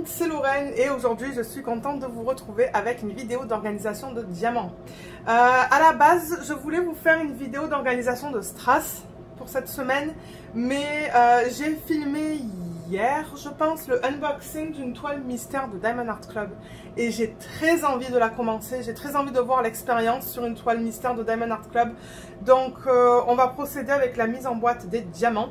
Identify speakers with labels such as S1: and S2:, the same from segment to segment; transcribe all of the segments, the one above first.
S1: monde, c'est Lorraine et aujourd'hui je suis contente de vous retrouver avec une vidéo d'organisation de diamants. À la base, je voulais vous faire une vidéo d'organisation de strass pour cette semaine, mais j'ai filmé hier, je pense, le unboxing d'une toile mystère de Diamond Art Club et j'ai très envie de la commencer, j'ai très envie de voir l'expérience sur une toile mystère de Diamond Art Club. Donc on va procéder avec la mise en boîte des diamants.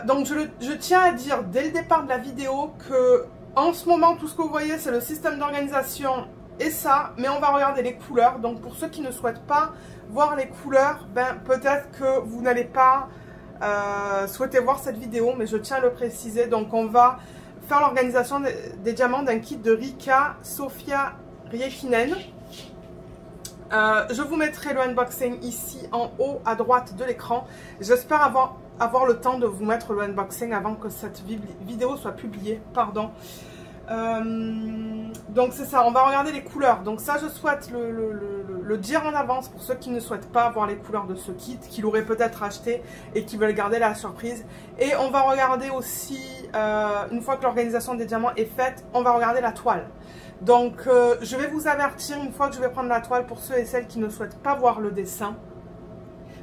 S1: Donc je tiens à dire dès le départ de la vidéo que en ce moment tout ce que vous voyez c'est le système d'organisation et ça, mais on va regarder les couleurs. Donc pour ceux qui ne souhaitent pas voir les couleurs, ben peut-être que vous n'allez pas souhaiter voir cette vidéo, mais je tiens à le préciser. Donc on va faire l'organisation des diamants d'un kit de Rika Sofia Riechinen. Je vous mettrai le unboxing ici en haut à droite de l'écran. J'espère avoir le temps de vous mettre le unboxing avant que cette vidéo soit publiée. Pardon. Donc c'est ça, on va regarder les couleurs. Donc ça, je souhaite le dire en avance pour ceux qui ne souhaitent pas voir les couleurs de ce kit, qui l'auraient peut-être acheté et qui veulent garder la surprise. Et on va regarder aussi, une fois que l'organisation des diamants est faite, on va regarder la toile. Donc je vais vous avertir une fois que je vais prendre la toile pour ceux et celles qui ne souhaitent pas voir le dessin.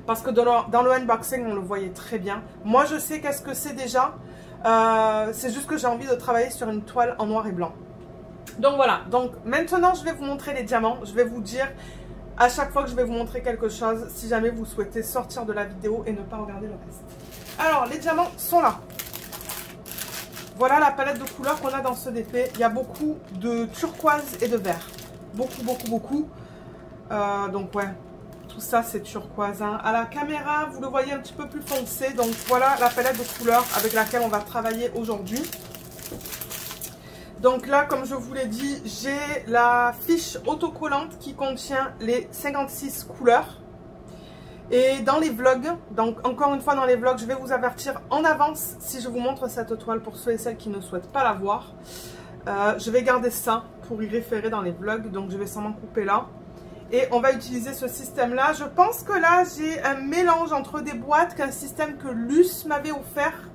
S1: Parce que dans le unboxing, on le voyait très bien. Moi, je sais qu'est-ce que c'est déjà. C'est juste que j'ai envie de travailler sur une toile en noir et blanc. Donc voilà. Donc maintenant, je vais vous montrer les diamants. Je vais vous dire à chaque fois que je vais vous montrer quelque chose, si jamais vous souhaitez sortir de la vidéo et ne pas regarder le reste. Alors, les diamants sont là. Voilà la palette de couleurs qu'on a dans ce DP. Il y a beaucoup de turquoise et de vert. Beaucoup. Donc ouais. Tout ça c'est turquoise, hein. À la caméra vous le voyez un petit peu plus foncé. Donc voilà la palette de couleurs avec laquelle on va travailler aujourd'hui. Donc là, comme je vous l'ai dit, j'ai la fiche autocollante qui contient les 56 couleurs. Et dans les vlogs, donc encore une fois dans les vlogs, je vais vous avertir en avance si je vous montre cette toile pour ceux et celles qui ne souhaitent pas la voir. Je vais garder ça pour y référer dans les vlogs, donc je vais seulement couper là. Et on va utiliser ce système-là. Je pense que là, j'ai un mélange entre des boîtes qu'un système que Luce m'avait offert,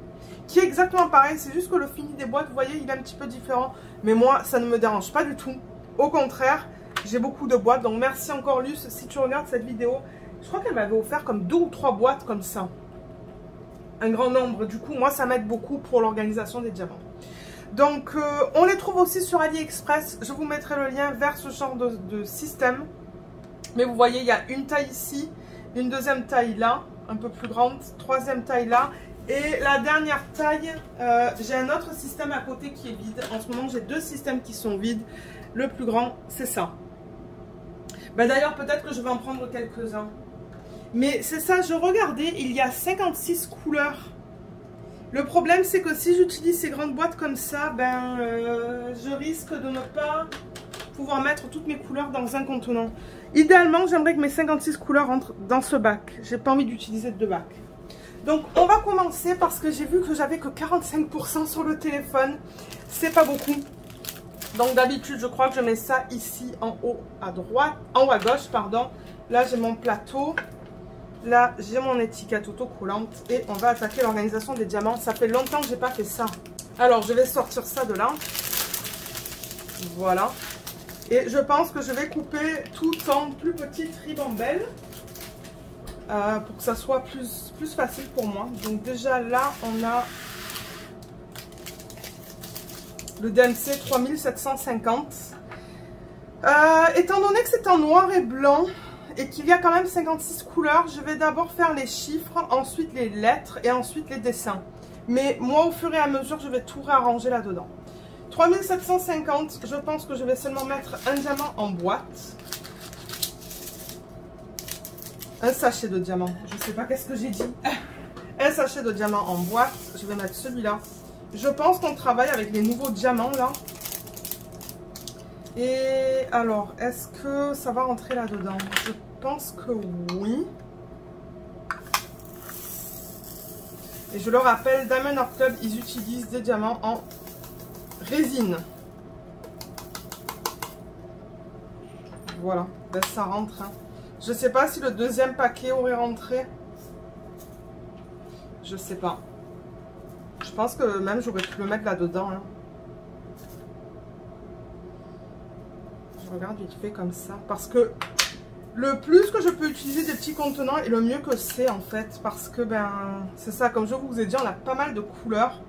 S1: qui est exactement pareil. C'est juste que le fini des boîtes, vous voyez, il est un petit peu différent. Mais moi, ça ne me dérange pas du tout. Au contraire, j'ai beaucoup de boîtes. Donc, merci encore Luce, si tu regardes cette vidéo. Je crois qu'elle m'avait offert comme 2 ou 3 boîtes comme ça. Un grand nombre. Du coup, moi, ça m'aide beaucoup pour l'organisation des diamants. Donc, on les trouve aussi sur AliExpress. Je vous mettrai le lien vers ce genre de système. Mais vous voyez, il y a une taille ici, une deuxième taille là, un peu plus grande, troisième taille là. Et la dernière taille, j'ai un autre système à côté qui est vide. En ce moment, j'ai 2 systèmes qui sont vides. Le plus grand, c'est ça. Ben, d'ailleurs, peut-être que je vais en prendre quelques-uns. Mais c'est ça, je regardais, il y a 56 couleurs. Le problème, c'est que si j'utilise ces grandes boîtes comme ça, ben, je risque de ne pas pouvoir mettre toutes mes couleurs dans un contenant. Idéalement, j'aimerais que mes 56 couleurs rentrent dans ce bac. J'ai pas envie d'utiliser 2 bacs. Donc, on va commencer parce que j'ai vu que j'avais que 45% sur le téléphone. C'est pas beaucoup. Donc, d'habitude, je crois que je mets ça ici en haut à droite, en haut à gauche, pardon. Là, j'ai mon plateau. Là, j'ai mon étiquette autocollante. Et on va attaquer l'organisation des diamants. Ça fait longtemps que j'ai pas fait ça. Alors, je vais sortir ça de là. Voilà. Et je pense que je vais couper tout en plus petites ribambelles pour que ça soit plus facile pour moi. Donc déjà là, on a le DMC 3750. Étant donné que c'est en noir et blanc et qu'il y a quand même 56 couleurs, je vais d'abord faire les chiffres, ensuite les lettres et ensuite les dessins. Mais moi, au fur et à mesure, je vais tout réarranger là-dedans. 3750, je pense que je vais seulement mettre un diamant en boîte. Un sachet de diamants, je sais pas qu'est-ce que j'ai dit. Un sachet de diamants en boîte, je vais mettre celui-là. Je pense qu'on travaille avec les nouveaux diamants là. Et alors, est-ce que ça va rentrer là-dedans? Je pense que oui. Et je le rappelle, Diamond Art Club, ils utilisent des diamants en résine. Voilà, ben ça rentre. Hein. Je sais pas si le deuxième paquet aurait rentré. Je sais pas. Je pense que même j'aurais pu le mettre là-dedans. Hein. Je regarde vite fait comme ça. Parce que le plus que je peux utiliser des petits contenants et le mieux que c'est en fait. Parce que ben c'est ça, comme je vous ai dit, on a pas mal de couleurs.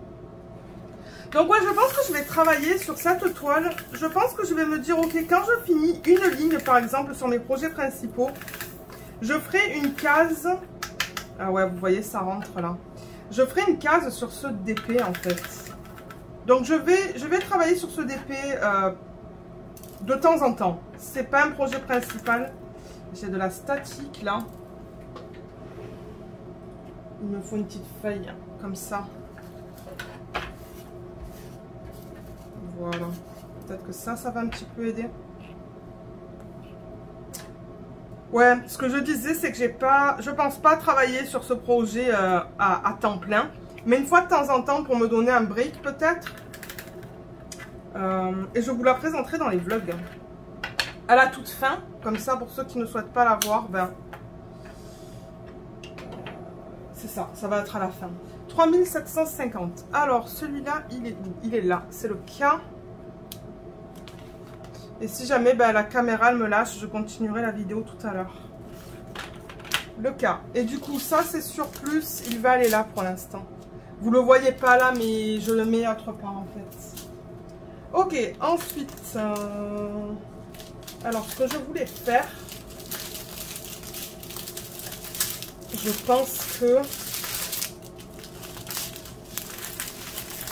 S1: Donc ouais, je pense que je vais travailler sur cette toile. Je pense que je vais me dire, ok, quand je finis une ligne par exemple sur mes projets principaux, je ferai une case. Ah ouais, vous voyez, ça rentre là. Je ferai une case sur ce DP en fait. Donc je vais travailler sur ce DP de temps en temps. C'est pas un projet principal. J'ai de la statique là. Il me faut une petite feuille comme ça. Voilà. Peut-être que ça va un petit peu aider. Ouais, ce que je disais, c'est que je pense pas travailler sur ce projet à temps plein. Mais une fois de temps en temps pour me donner un break peut-être. Et je vous la présenterai dans les vlogs. À la toute fin. Comme ça, pour ceux qui ne souhaitent pas la voir, ben, c'est ça, ça va être à la fin. 3750. Alors, celui-là, il est où? Il est là. C'est le cas. Et si jamais ben, la caméra elle me lâche, je continuerai la vidéo tout à l'heure. Le cas. Et du coup, ça, c'est surplus. Il va aller là pour l'instant. Vous le voyez pas là, mais je le mets autre part en fait. Ok, ensuite... alors, ce que je voulais faire... Je pense que...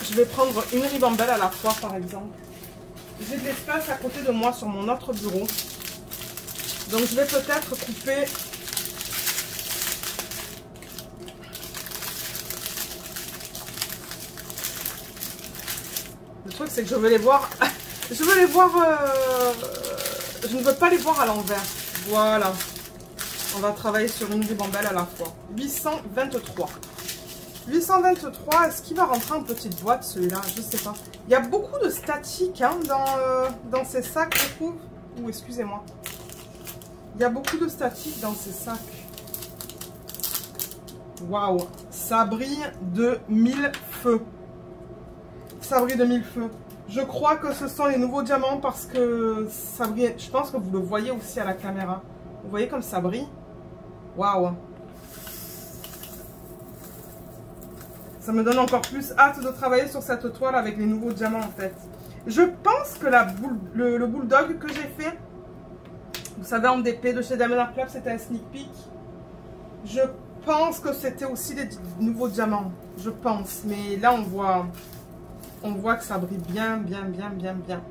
S1: je vais prendre une ribambelle à la fois, par exemple. J'ai de l'espace à côté de moi sur mon autre bureau. Donc, je vais peut-être couper... Le truc, c'est que je veux les voir... je veux les voir... je ne veux pas les voir à l'envers. Voilà. On va travailler sur une ribambelle à la fois. 823. 823, est-ce qu'il va rentrer en petite boîte celui-là? Je sais pas. Il y a beaucoup de statique hein, dans ces sacs, je trouve. Ouh, excusez-moi. Il y a beaucoup de statique dans ces sacs. Waouh, ça brille de mille feux. Ça brille de mille feux. Je crois que ce sont les nouveaux diamants parce que ça brille. Je pense que vous le voyez aussi à la caméra. Vous voyez comme ça brille? Waouh. Ça me donne encore plus hâte de travailler sur cette toile avec les nouveaux diamants en fait. Je pense que le bulldog que j'ai fait, vous savez en DP de chez Diamond Art Club, c'était un sneak peek. Je pense que c'était aussi des nouveaux diamants. Je pense. Mais là on voit que ça brille bien, bien, bien, bien, bien.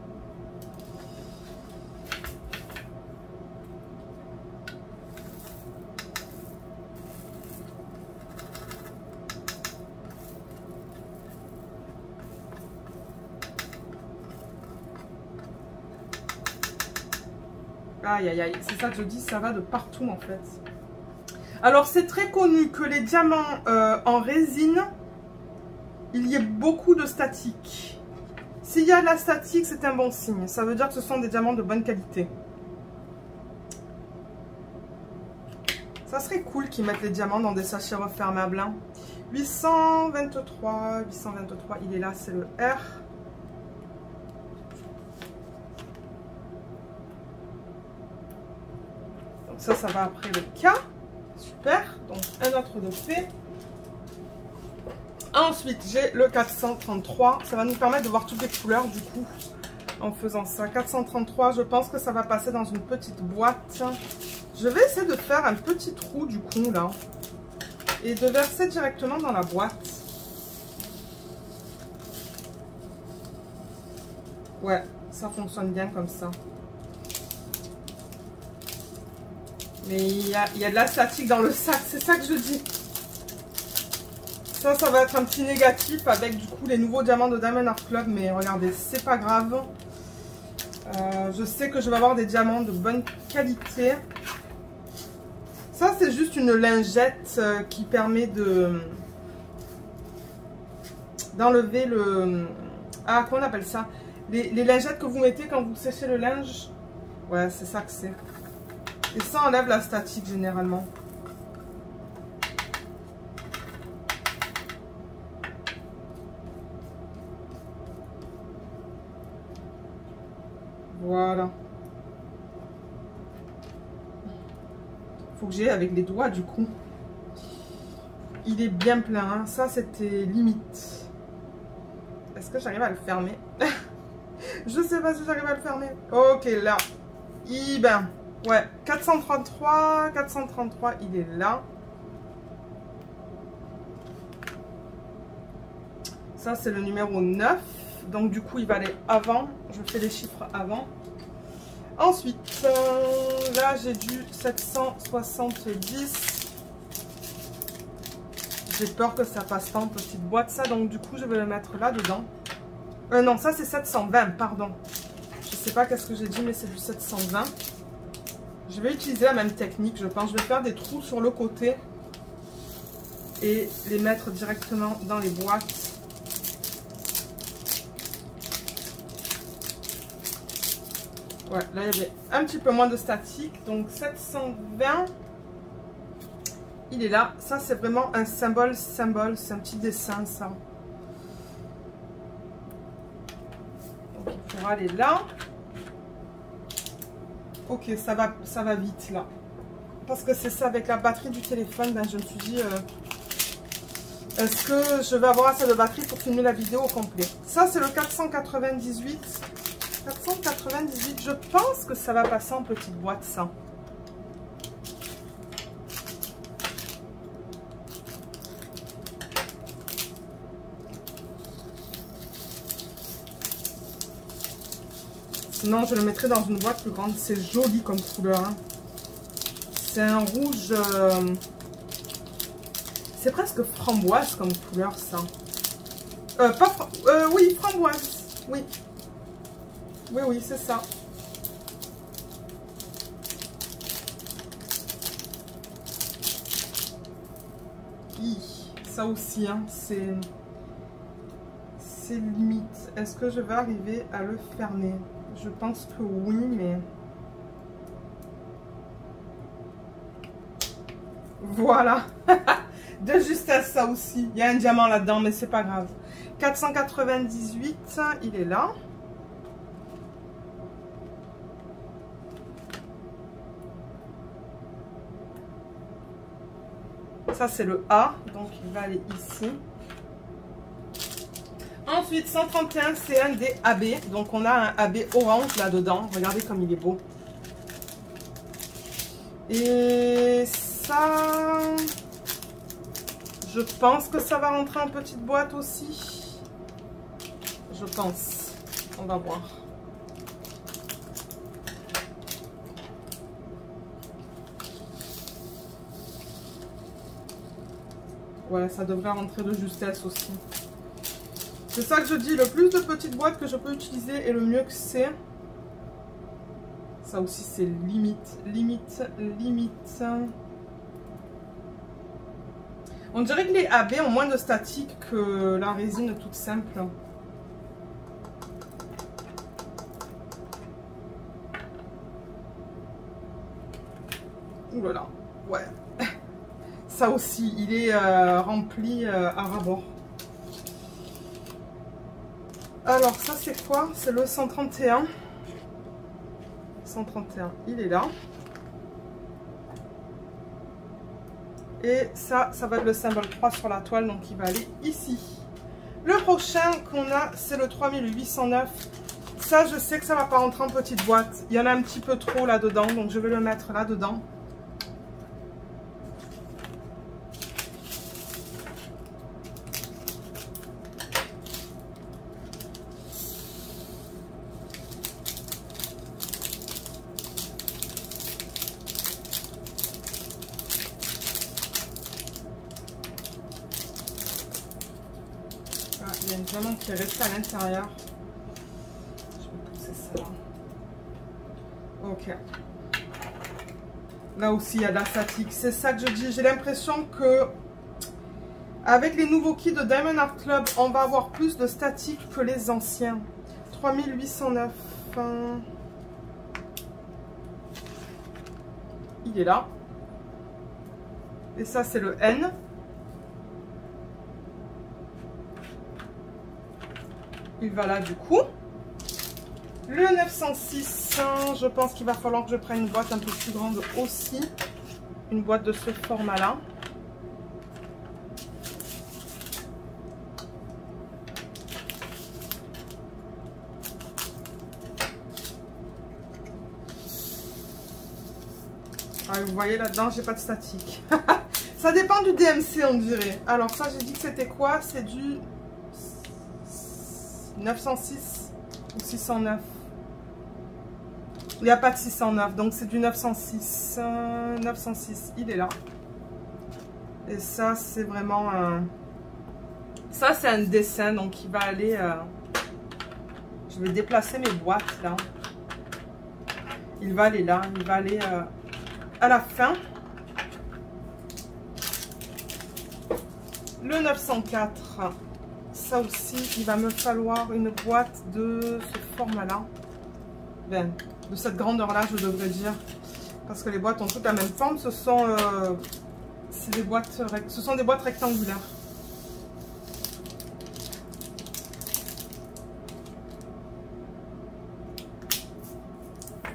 S1: Aïe, aïe, aïe. C'est ça que je dis, ça va de partout en fait. Alors, c'est très connu que les diamants en résine, il y ait beaucoup de statique. S'il y a de la statique, c'est un bon signe. Ça veut dire que ce sont des diamants de bonne qualité. Ça serait cool qu'ils mettent les diamants dans des sachets refermables. Hein. 823, 823, il est là, c'est le R. Donc ça va après le K. Super. Donc un autre de fait. Ensuite, j'ai le 433. Ça va nous permettre de voir toutes les couleurs du coup en faisant ça. 433, je pense que ça va passer dans une petite boîte. Je vais essayer de faire un petit trou du coup là et de verser directement dans la boîte. Ouais, ça fonctionne bien comme ça. Mais il y a de la statique dans le sac, c'est ça que je dis. Ça va être un petit négatif avec du coup les nouveaux diamants de Diamond Art Club. Mais regardez, c'est pas grave. Je sais que je vais avoir des diamants de bonne qualité. Ça, c'est juste une lingette qui permet d'enlever le... Ah, comment on appelle ça? Les lingettes que vous mettez quand vous séchez le linge. Ouais, c'est ça que c'est. Et ça enlève la statique généralement. Voilà. faut que j'ai avec les doigts du coup. Il est bien plein, hein. Ça c'était limite. Est-ce que j'arrive à le fermer? Je sais pas si j'arrive à le fermer. Ok, là. Ben, ouais, 433, il est là. Ça, c'est le numéro 9. Donc, du coup, il va aller avant. Je fais les chiffres avant. Ensuite, là, j'ai du 770. J'ai peur que ça passe pas en petite boîte, ça. Donc, du coup, je vais le mettre là-dedans. Non, ça, c'est 720, pardon. Je sais pas qu'est-ce que j'ai dit, mais c'est du 720. Je vais utiliser la même technique, je pense. Je vais faire des trous sur le côté et les mettre directement dans les boîtes. Ouais, là, il y avait un petit peu moins de statique. Donc, 720, il est là. Ça, c'est vraiment un symbole. C'est un petit dessin, ça. Donc, il faudra aller là. Ok, ça va vite, là. Parce que c'est ça, avec la batterie du téléphone, ben, je me suis dit... est-ce que je vais avoir assez de batterie pour filmer la vidéo au complet? Ça, c'est le 498. 498, je pense que ça va passer en petite boîte, ça. Sinon, je le mettrai dans une boîte plus grande. C'est joli comme couleur. Hein. C'est un rouge... c'est presque framboise comme couleur, ça. Oui, framboise. Oui. Oui, c'est ça. Ça aussi, hein, c'est limite. Est-ce que je vais arriver à le fermer? Je pense que oui, mais... Voilà. De justesse, ça aussi. Il y a un diamant là-dedans, mais c'est pas grave. 498, il est là. Ça, c'est le A, donc il va aller ici. Ensuite, 131, c'est un des AB. Donc, on a un AB orange là-dedans. Regardez comme il est beau. Et ça... Je pense que ça va rentrer en petite boîte aussi. Je pense. On va voir. Ouais, ça devrait rentrer de justesse aussi. C'est ça que je dis, le plus de petites boîtes que je peux utiliser et le mieux que c'est. Ça aussi, c'est limite. On dirait que les AB ont moins de statique que la résine toute simple. Ouh là là, ouais. Ça aussi, il est rempli à ras-bord. Alors, ça c'est quoi? C'est le 131. 131, il est là. Et ça va être le symbole 3 sur la toile, donc il va aller ici. Le prochain qu'on a, c'est le 3809. Ça, je sais que ça va pas rentrer en petite boîte. Il y en a un petit peu trop là-dedans, donc je vais le mettre là-dedans. Il y a une diamant qui est restée à l'intérieur. Je vais pousser ça là. Ok. Là aussi, il y a de la statique. C'est ça que je dis. J'ai l'impression que avec les nouveaux kits de Diamond Art Club, on va avoir plus de statique que les anciens. 3809. Il est là. Et ça, c'est le N. Il va là du coup. Le 906, je pense qu'il va falloir que je prenne une boîte un peu plus grande aussi. une boîte de ce format-là. Ah, vous voyez là-dedans, j'ai pas de statique. Ça dépend du DMC, on dirait. Alors ça, j'ai dit que c'était quoi? C'est du 906 ou 609. Il n'y a pas de 609, donc c'est du 906. 906, il est là. Et ça, c'est vraiment un... Ça, c'est un dessin, donc il va aller... Je vais déplacer mes boîtes, là. Il va aller là, il va aller à la fin. Le 904, ça aussi, il va me falloir une boîte de ce format-là. Ben, de cette grandeur-là, je devrais dire. Parce que les boîtes ont toutes la même forme. Ce sont des boîtes rectangulaires.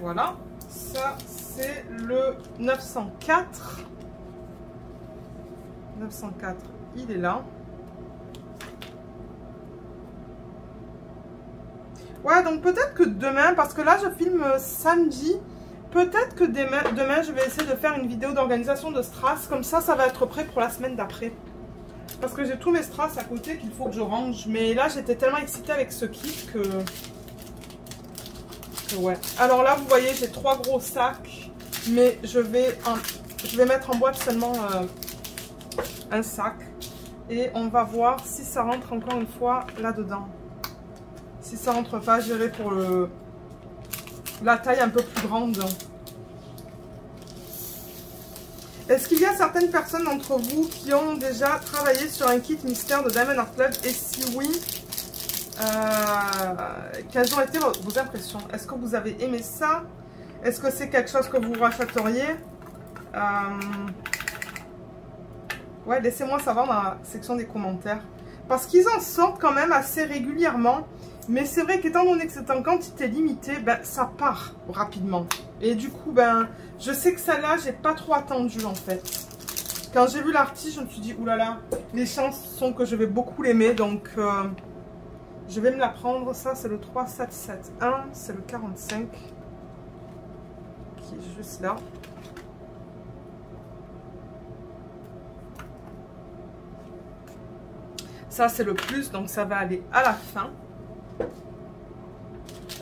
S1: Voilà. Ça, c'est le 904. 904, il est là. Ouais, donc peut-être que demain, parce que là je filme samedi, peut-être que demain je vais essayer de faire une vidéo d'organisation de strass, comme ça va être prêt pour la semaine d'après. Parce que j'ai tous mes strass à côté qu'il faut que je range, mais là j'étais tellement excitée avec ce kit que ouais. Alors là vous voyez, j'ai 3 gros sacs, mais je vais mettre en boîte seulement un sac. Et on va voir si ça rentre encore une fois là-dedans. Si ça rentre pas, j'irai pour la taille un peu plus grande. Est-ce qu'il y a certaines personnes d'entre vous qui ont déjà travaillé sur un kit mystère de Diamond Art Club? Et si oui, quelles ont été vos impressions? Est-ce que vous avez aimé ça? Est-ce que c'est quelque chose que vous rachèteriez? Ouais, laissez-moi savoir dans la section des commentaires. Parce qu'ils en sortent quand même assez régulièrement. Mais c'est vrai qu'étant donné que c'est en quantité limitée, ben, ça part rapidement. Et du coup, ben, je sais que celle-là, j'ai pas trop attendu en fait. Quand j'ai vu l'article, je me suis dit, oulala, les chances sont que je vais beaucoup l'aimer. Donc, je vais me la prendre. Ça, c'est le 3771. C'est le 45. Qui est juste là. Ça, c'est le plus, donc ça va aller à la fin.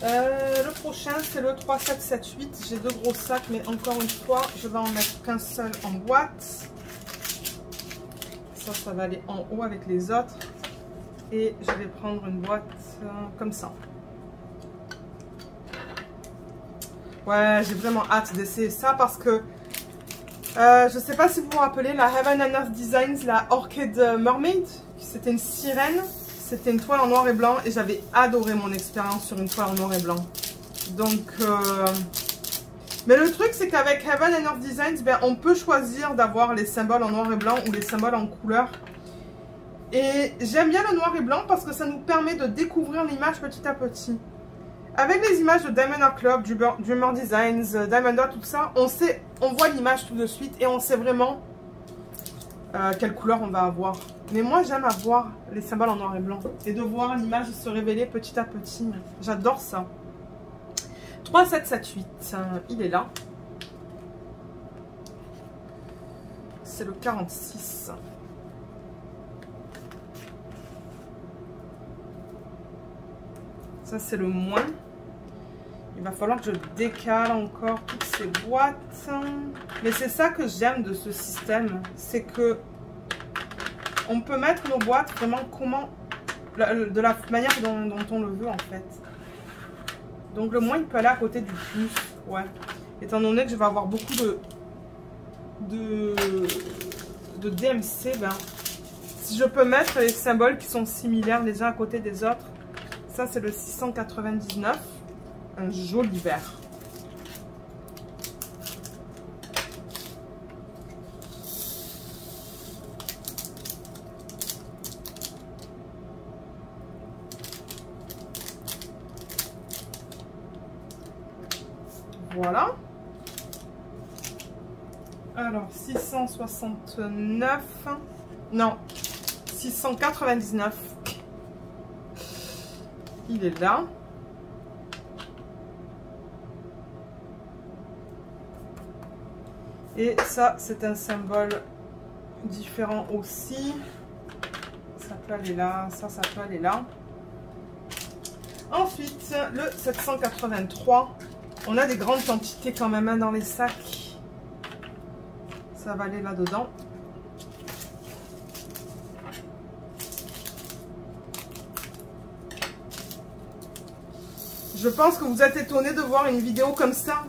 S1: Le prochain, c'est le 3778. J'ai 2 gros sacs, mais encore une fois, je vais en mettre qu'un seul en boîte. Ça va aller en haut avec les autres. Et je vais prendre une boîte comme ça. Ouais, j'ai vraiment hâte d'essayer ça parce que je ne sais pas si vous vous rappelez la Heaven and Earth Designs, la Orchid Mermaid. C'était une sirène, c'était une toile en noir et blanc et j'avais adoré mon expérience sur une toile en noir et blanc. Donc, mais le truc c'est qu'avec Heaven and Earth Designs, ben, on peut choisir d'avoir les symboles en noir et blanc ou les symboles en couleur. Et j'aime bien le noir et blanc parce que ça nous permet de découvrir l'image petit à petit. Avec les images de Diamond Art Club, Dreamer Designs, Diamond Art, tout ça, on voit l'image tout de suite et on sait vraiment quelle couleur on va avoir. Mais moi j'aime avoir les symboles en noir et blanc et de voir l'image se révéler petit à petit. J'adore ça. 3778, il est là. C'est le 46. Ça c'est le moins. Il va falloir que je décale encore toutes ces boîtes. Mais c'est ça que j'aime de ce système. C'est que on peut mettre nos boîtes vraiment de la manière dont on le veut en fait. Donc le moins il peut aller à côté du plus. Ouais. Étant donné que je vais avoir beaucoup de DMC, ben, si je peux mettre les symboles qui sont similaires les uns à côté des autres. Ça c'est le 699. Un joli vert. Voilà. Alors, 669. Non, 699. Il est là. Et ça, c'est un symbole différent aussi. Ça peut aller là, ça peut aller là. Ensuite, le 783. On a des grandes quantités quand même hein, dans les sacs. Ça va aller là-dedans. Je pense que vous êtes étonnés de voir une vidéo comme ça.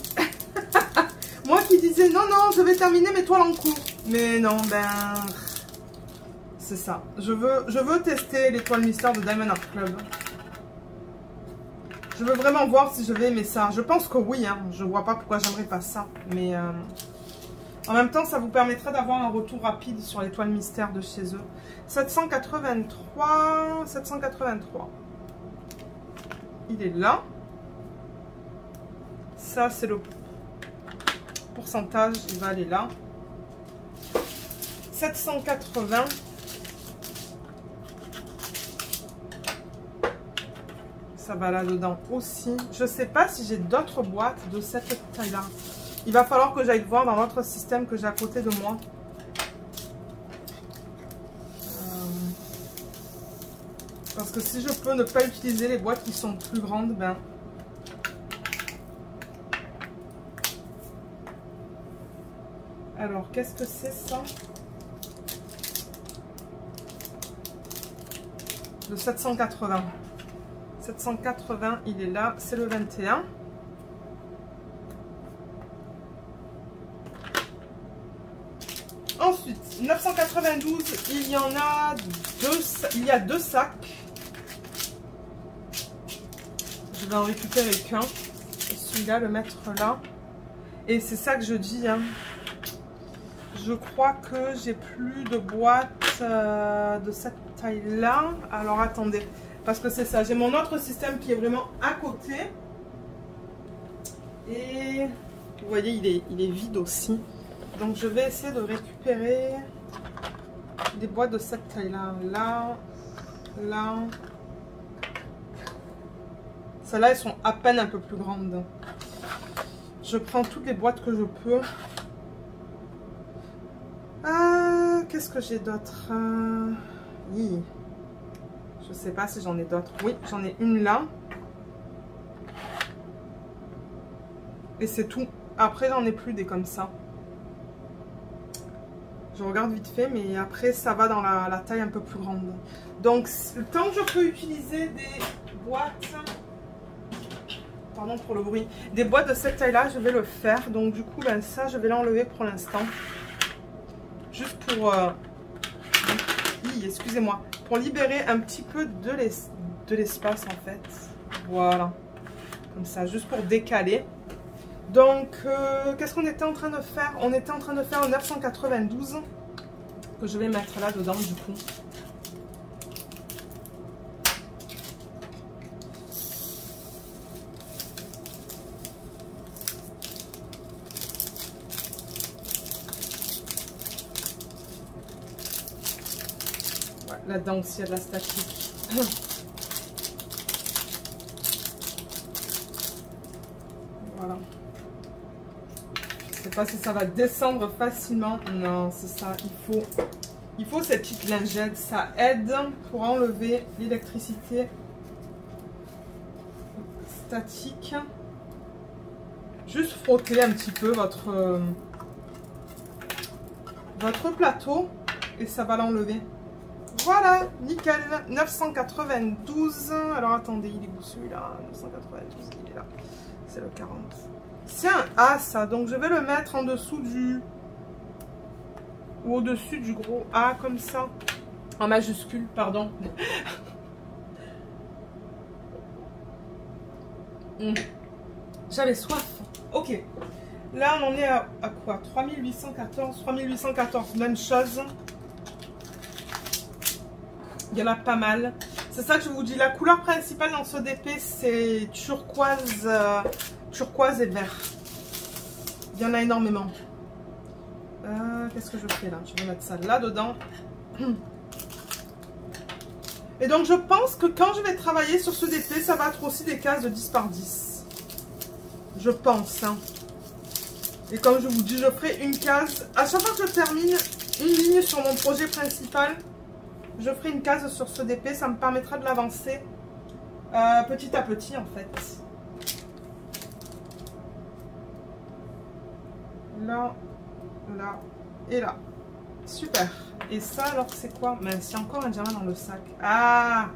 S1: Moi qui disais non, non, je vais terminer mes toiles en cours. Mais non, ben... c'est ça. Je veux tester les toiles mystères de Diamond Art Club. Je veux vraiment voir si je vais aimer ça. Je pense que oui, hein. Je vois pas pourquoi j'aimerais pas ça. Mais en même temps, ça vous permettrait d'avoir un retour rapide sur les toiles mystères de chez eux. 783. 783. Il est là. Ça, c'est le pourcentage. Il va aller là. 780. Ça va là-dedans aussi. Je ne sais pas si j'ai d'autres boîtes de cette taille-là. Il va falloir que j'aille voir dans l'autre système que j'ai à côté de moi. Parce que si je peux ne pas utiliser les boîtes qui sont plus grandes, ben... Alors, qu'est-ce que c'est ça? Le 780. 780, il est là, c'est le 21. Ensuite, 992, il y en a deux, il y a deux sacs. Je vais en récupérer qu'un. Celui-là, le mettre là. Et c'est ça que je dis. Hein. Je crois que j'ai plus de boîtes de cette taille-là. Alors, attendez. Parce que c'est ça, j'ai mon autre système qui est vraiment à côté. Et vous voyez, il est vide aussi. Donc je vais essayer de récupérer des boîtes de cette taille-là. Là, là. Celles-là, elles sont à peine un peu plus grandes. Je prends toutes les boîtes que je peux. Qu'est-ce que j'ai d'autre? Oui. Je sais pas si j'en ai d'autres. Oui, j'en ai une là. Et c'est tout. Après, j'en ai plus des comme ça. Je regarde vite fait, mais après, ça va dans la taille un peu plus grande. Donc, tant que je peux utiliser des boîtes... Pardon pour le bruit. Des boîtes de cette taille-là, je vais le faire. Donc, du coup, ben, ça, je vais l'enlever pour l'instant. Juste pour... excusez-moi. Pour libérer un petit peu de l'espace en fait. Voilà. Comme ça, juste pour décaler. Donc, qu'est-ce qu'on était en train de faire? On était en train de faire un 992. Que je vais mettre là dedans du coup. Là-dedans aussi, il y a de la statique. Voilà. Je ne sais pas si ça va descendre facilement. Non, c'est ça. Il faut cette petite lingette. Ça aide pour enlever l'électricité statique. Juste frotter un petit peu votre plateau et ça va l'enlever. Voilà, nickel, 992. Alors attendez, il est où celui-là? 992, il est là. C'est le 40. C'est un A ça, donc je vais le mettre en dessous du... ou au-dessus du gros A comme ça. En majuscule, pardon. J'avais soif. Ok. Là, on en est à quoi? 3814. 3814, même chose. Il y en a pas mal. C'est ça que je vous dis. La couleur principale dans ce DP, c'est turquoise, turquoise et vert. Il y en a énormément. Qu'est-ce que je fais là? Je vais mettre ça là-dedans. Et donc je pense que quand je vais travailler sur ce DP, ça va être aussi des cases de 10 par 10. Je pense. Hein. Et comme je vous dis, je ferai une case. À chaque fois que je termine une ligne sur mon projet principal, je ferai une case sur ce DP. Ça me permettra de l'avancer petit à petit en fait. Là, là et là. Super. Et ça, alors, c'est quoi? Mais c'est encore un diamant dans le sac. Ah!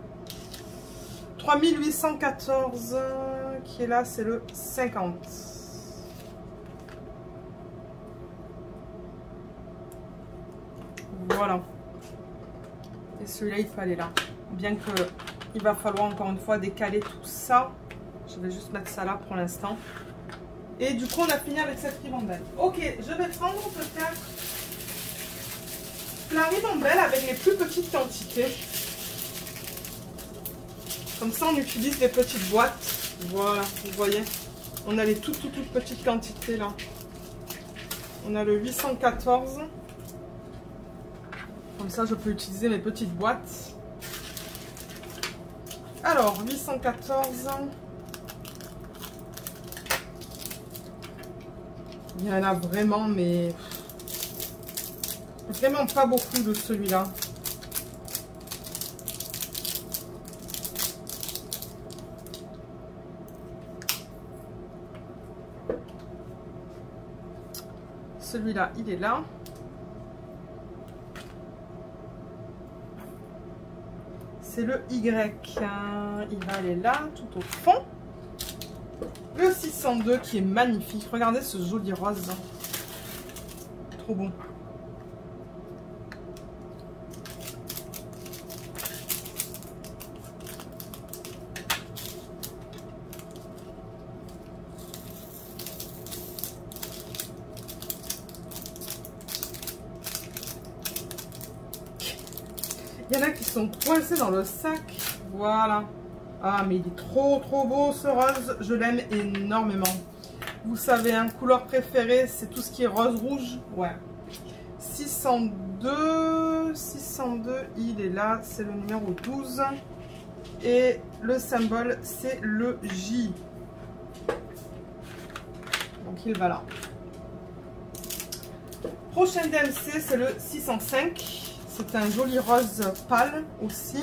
S1: 3814 qui est là, c'est le 50. Voilà. Et celui-là, il fallait là. Bien que il va falloir encore une fois décaler tout ça. Je vais juste mettre ça là pour l'instant. Et du coup, on a fini avec cette ribambelle. Ok, je vais prendre peut-être la ribambelle avec les plus petites quantités. Comme ça, on utilise les petites boîtes. Voilà, vous voyez. On a les toutes petites quantités là. On a le 814. Comme ça, je peux utiliser mes petites boîtes. Alors, 814. Il y en a vraiment, mais vraiment pas beaucoup de celui-là. Celui-là, il est là. C'est le Y. Il va aller là, tout au fond. Le 602 qui est magnifique. Regardez ce joli rose. Trop bon. Il y en a qui sont coincés dans le sac. Voilà. Ah, mais il est trop beau ce rose. Je l'aime énormément. Vous savez, un couleur préférée, c'est tout ce qui est rose-rouge. Ouais. 602, il est là. C'est le numéro 12. Et le symbole, c'est le J. Donc, il va là. Prochain DMC, c'est le 605. C'est un joli rose pâle aussi.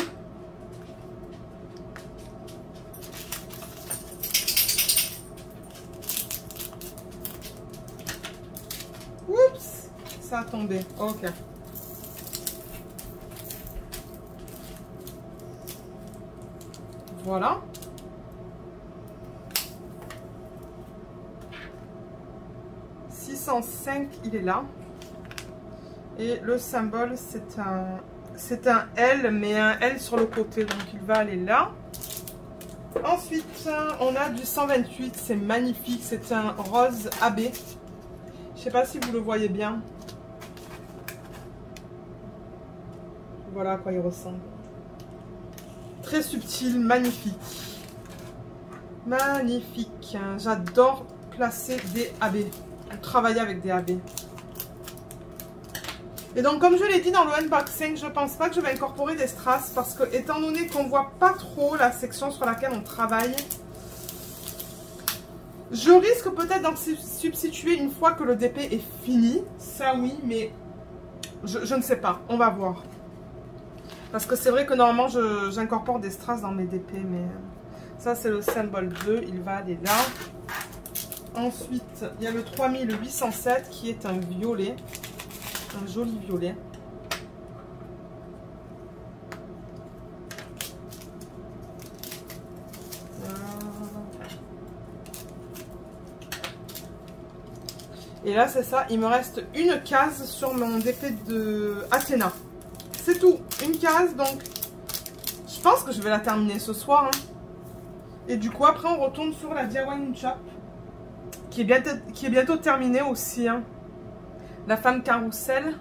S1: Oups, ça a tombé. Ok. Voilà. « 605 », il est là. Et le symbole, c'est un L, mais un L sur le côté. Donc, il va aller là. Ensuite, on a du 128. C'est magnifique. C'est un rose AB. Je ne sais pas si vous le voyez bien. Voilà à quoi il ressemble. Très subtil, magnifique. Magnifique. J'adore placer des AB. Travailler avec des AB. Et donc, comme je l'ai dit dans le unboxing, je ne pense pas que je vais incorporer des strass parce que, étant donné qu'on ne voit pas trop la section sur laquelle on travaille, je risque peut-être d'en substituer une fois que le DP est fini. Ça, oui, mais je ne sais pas. On va voir. Parce que c'est vrai que normalement, j'incorpore des strass dans mes DP, mais ça, c'est le symbole 2. Il va aller là. Ensuite, il y a le 3807 qui est un violet. Un joli violet. Et là, c'est ça. Il me reste une case sur mon DP de Athéna. C'est tout. Une case. Donc, je pense que je vais la terminer ce soir. Hein. Et du coup, après, on retourne sur la DIY Shop. Qui est bientôt terminée aussi. Hein. La femme carrousel.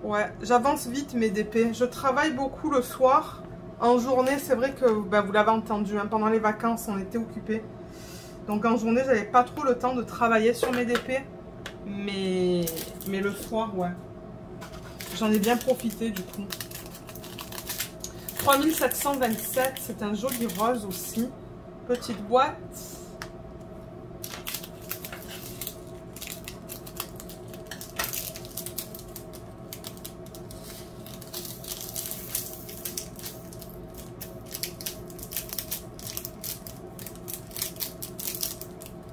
S1: Ouais, j'avance vite mes DP. Je travaille beaucoup le soir. En journée, c'est vrai que vous l'avez entendu. Hein, pendant les vacances, on était occupés. Donc en journée, j'avais pas trop le temps de travailler sur mes DP. Mais le soir, ouais. J'en ai bien profité du coup. 3727, c'est un joli rose aussi. Petite boîte.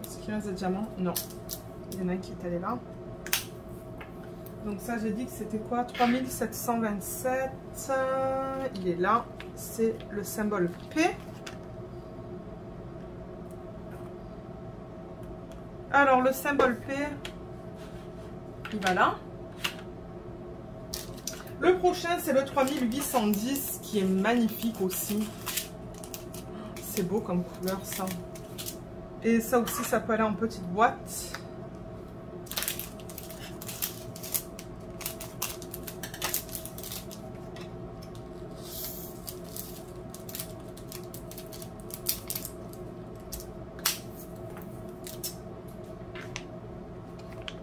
S1: Est-ce qu'il reste des diamants? Non. Il y en a un qui est allé là. Donc ça, j'ai dit que c'était quoi? 3727. Il est là. C'est le symbole P. Alors, le symbole P, il va là. Le prochain, c'est le 3810 qui est magnifique aussi. C'est beau comme couleur, ça. Et ça aussi, ça peut aller en petite boîte.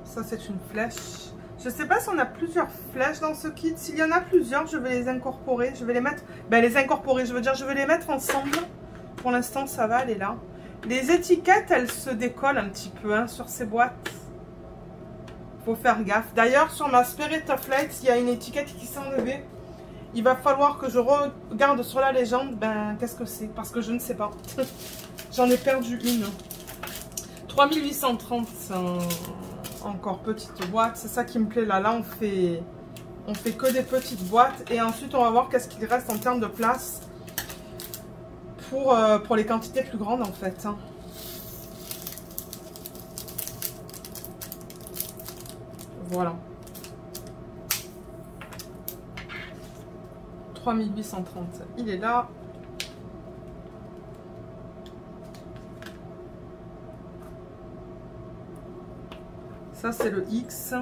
S1: Ça, c'est une flèche. Je ne sais pas si on a plusieurs flèches dans ce kit. S'il y en a plusieurs, je vais les incorporer. Je vais les mettre... Ben, les incorporer, je veux dire, je vais les mettre ensemble. Pour l'instant, ça va, elle est là. Les étiquettes, elles se décollent un petit peu hein, sur ces boîtes. Faut faire gaffe. D'ailleurs, sur ma Spirit of Light, il y a une étiquette qui s'est enlevée. Il va falloir que je regarde sur la légende. Ben, qu'est-ce que c'est? Parce que je ne sais pas. J'en ai perdu une. 3830... Encore petite boîte, c'est ça qui me plaît là. Là, on fait que des petites boîtes. Et ensuite, on va voir qu'est-ce qu'il reste en termes de place pour les quantités plus grandes, en fait. Hein. Voilà. 3830, il est là. Ça, c'est le X.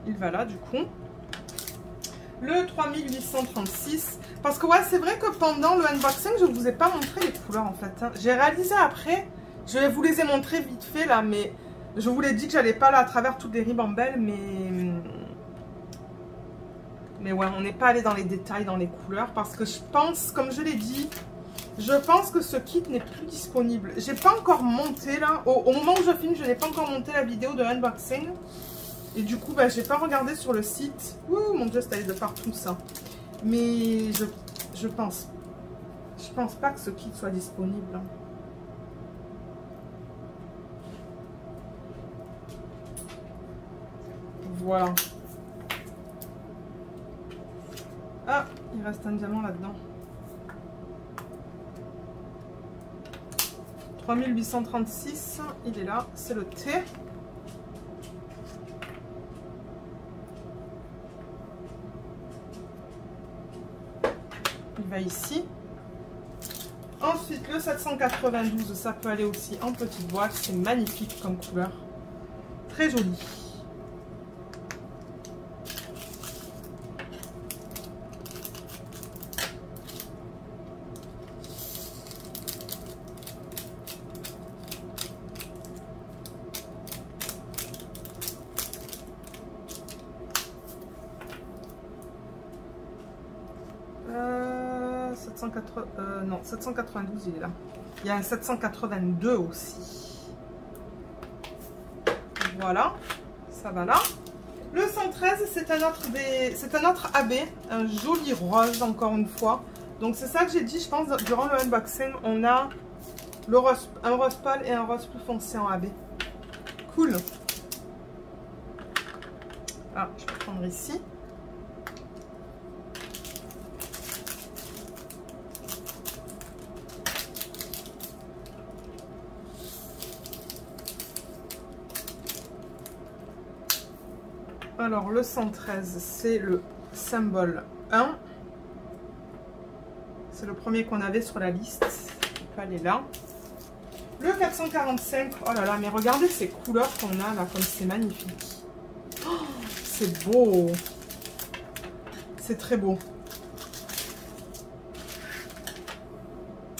S1: Il va là, du coup. Le 3836. Parce que, ouais, c'est vrai que pendant le unboxing, je ne vous ai pas montré les couleurs, en fait. Hein. J'ai réalisé après. Je vous les ai montrées vite fait, là. Mais je vous l'ai dit que j'allais pas là à travers toutes les ribambelles. Mais ouais, on n'est pas allé dans les détails, dans les couleurs. Parce que je pense, comme je l'ai dit... Je pense que ce kit n'est plus disponible. J'ai pas encore monté là. Au moment où je filme, je n'ai pas encore monté la vidéo de unboxing. Et du coup, bah, j'ai pas regardé sur le site. Ouh, mon Dieu, c'est allé de partout ça. Mais je pense pas que ce kit soit disponible. Voilà. Ah, il reste un diamant là-dedans. 3836, il est là, c'est le T. Il va ici. Ensuite, le 792, ça peut aller aussi en petite boîte. C'est magnifique comme couleur. Très joli. Non, 792 il est là. Il y a un 782 aussi. Voilà, ça va là. Le 113 c'est un autre AB, un joli rose encore une fois. Donc c'est ça que j'ai dit, je pense durant le unboxing, on a le rose, un rose pâle et un rose plus foncé en AB. Cool. Ah, je peux prendre ici. Alors, le 113, c'est le symbole 1. C'est le premier qu'on avait sur la liste. Il peut aller là. Le 445, oh là là, mais regardez ces couleurs qu'on a là, comme c'est magnifique. Oh, c'est beau. C'est très beau.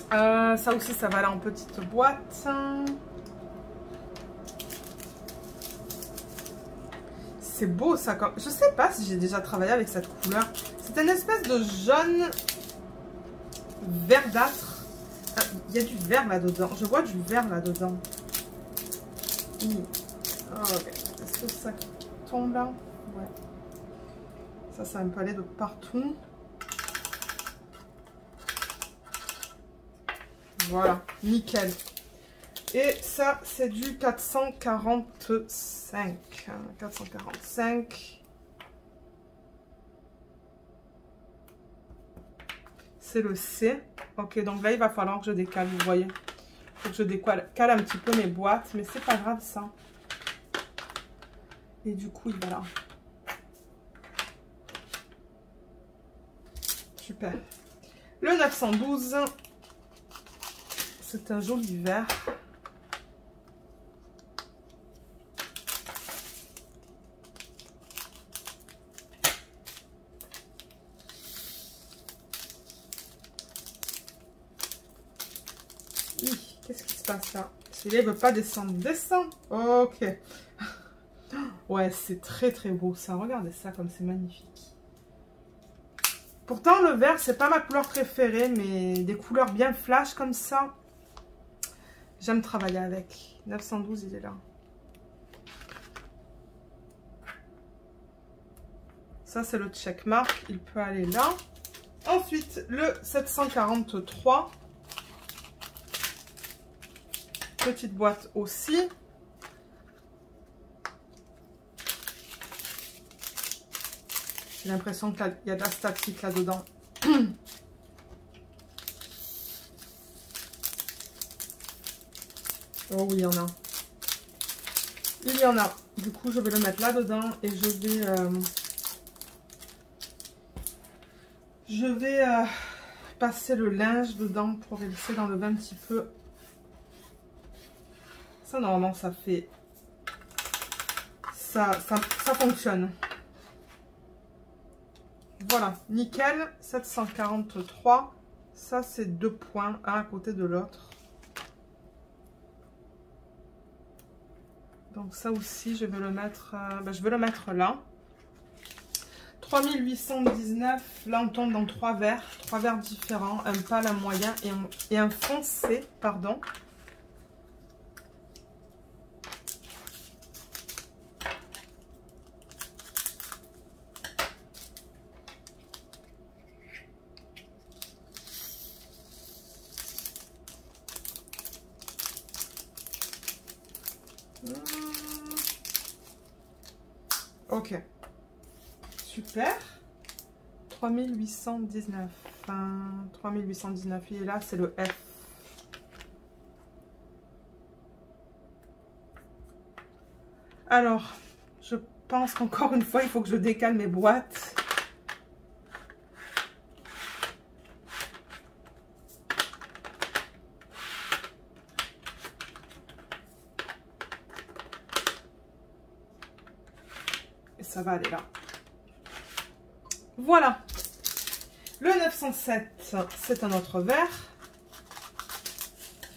S1: Ça aussi, ça va aller en petite boîte. C'est beau ça. Je sais pas si j'ai déjà travaillé avec cette couleur. C'est une espèce de jaune verdâtre. Il y a du vert là-dedans. Je vois du vert là-dedans. Oh, okay. Est-ce que ça tombe là? Ouais. Ça, c'est un peu allé de partout. Voilà, nickel. Et ça, c'est du 445. 445. C'est le C. Ok, donc là, il va falloir que je décale, vous voyez. Il faut que je décale un petit peu mes boîtes, mais c'est pas grave, ça. Et du coup, il va là. Super. Le 912, c'est un joli vert. Qu'est-ce qui se passe là? Celui-là, il ne veut pas descendre. Descend. Ok. Ouais, c'est très très beau ça. Regardez ça comme c'est magnifique. Pourtant, le vert, c'est pas ma couleur préférée, mais des couleurs bien flash comme ça, j'aime travailler avec. 912, il est là. Ça, c'est le checkmark. Il peut aller là. Ensuite, le 743. Petite boîte aussi. J'ai l'impression qu'il y a de la statique là-dedans. Oh oui, il y en a. Il y en a. Du coup, je vais le mettre là-dedans et je vais passer le linge dedans pour laisser d'enlever un petit peu. Ça, normalement, ça fait... Ça fonctionne. Voilà, nickel. 743. Ça, c'est 2 points, un à côté de l'autre. Donc ça aussi, je vais le mettre là. 3819. Là, on tombe dans 3 verres différents. Un pâle, un moyen et un foncé, pardon. Ok, super. 3819. 3819, il est là, c'est le F. Alors, je pense qu'encore une fois, il faut que je décale mes boîtes. Et ça va aller là. Voilà. Le 907, c'est un autre verre.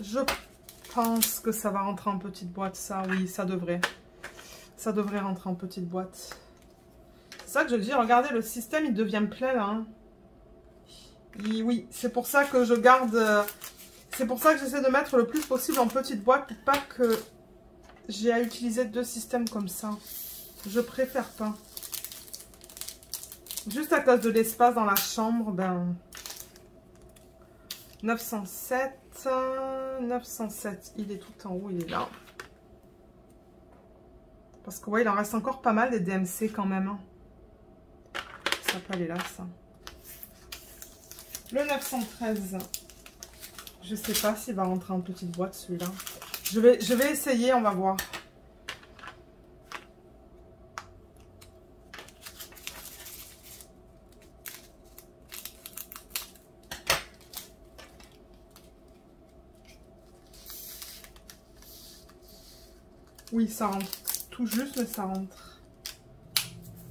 S1: Je pense que ça va rentrer en petite boîte, ça. Oui, ça devrait. Ça devrait rentrer en petite boîte. C'est ça que je dis. Regardez, le système, il devient plein, là. Hein. Oui, c'est pour ça que je garde... c'est pour ça que j'essaie de mettre le plus possible en petite boîte pour pas que j'ai à utiliser 2 systèmes comme ça. Je préfère pas. Juste à cause de l'espace dans la chambre, ben... 907, il est tout en haut, il est là. Parce que ouais, il en reste encore pas mal des DMC quand même. Hein. Ça peut aller là, ça. Le 913, je sais pas s'il va rentrer en petite boîte celui-là. Je vais essayer, on va voir. Oui, ça rentre tout juste, mais ça rentre.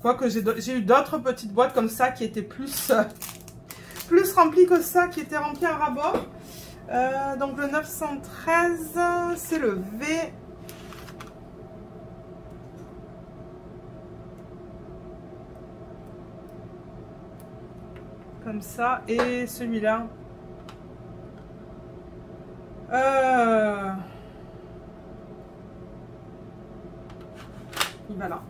S1: Quoique j'ai eu d'autres petites boîtes comme ça qui étaient plus remplies que ça, qui étaient remplies à ras-bord. Donc le 913, c'est le V. comme ça. Et celui-là, il va là.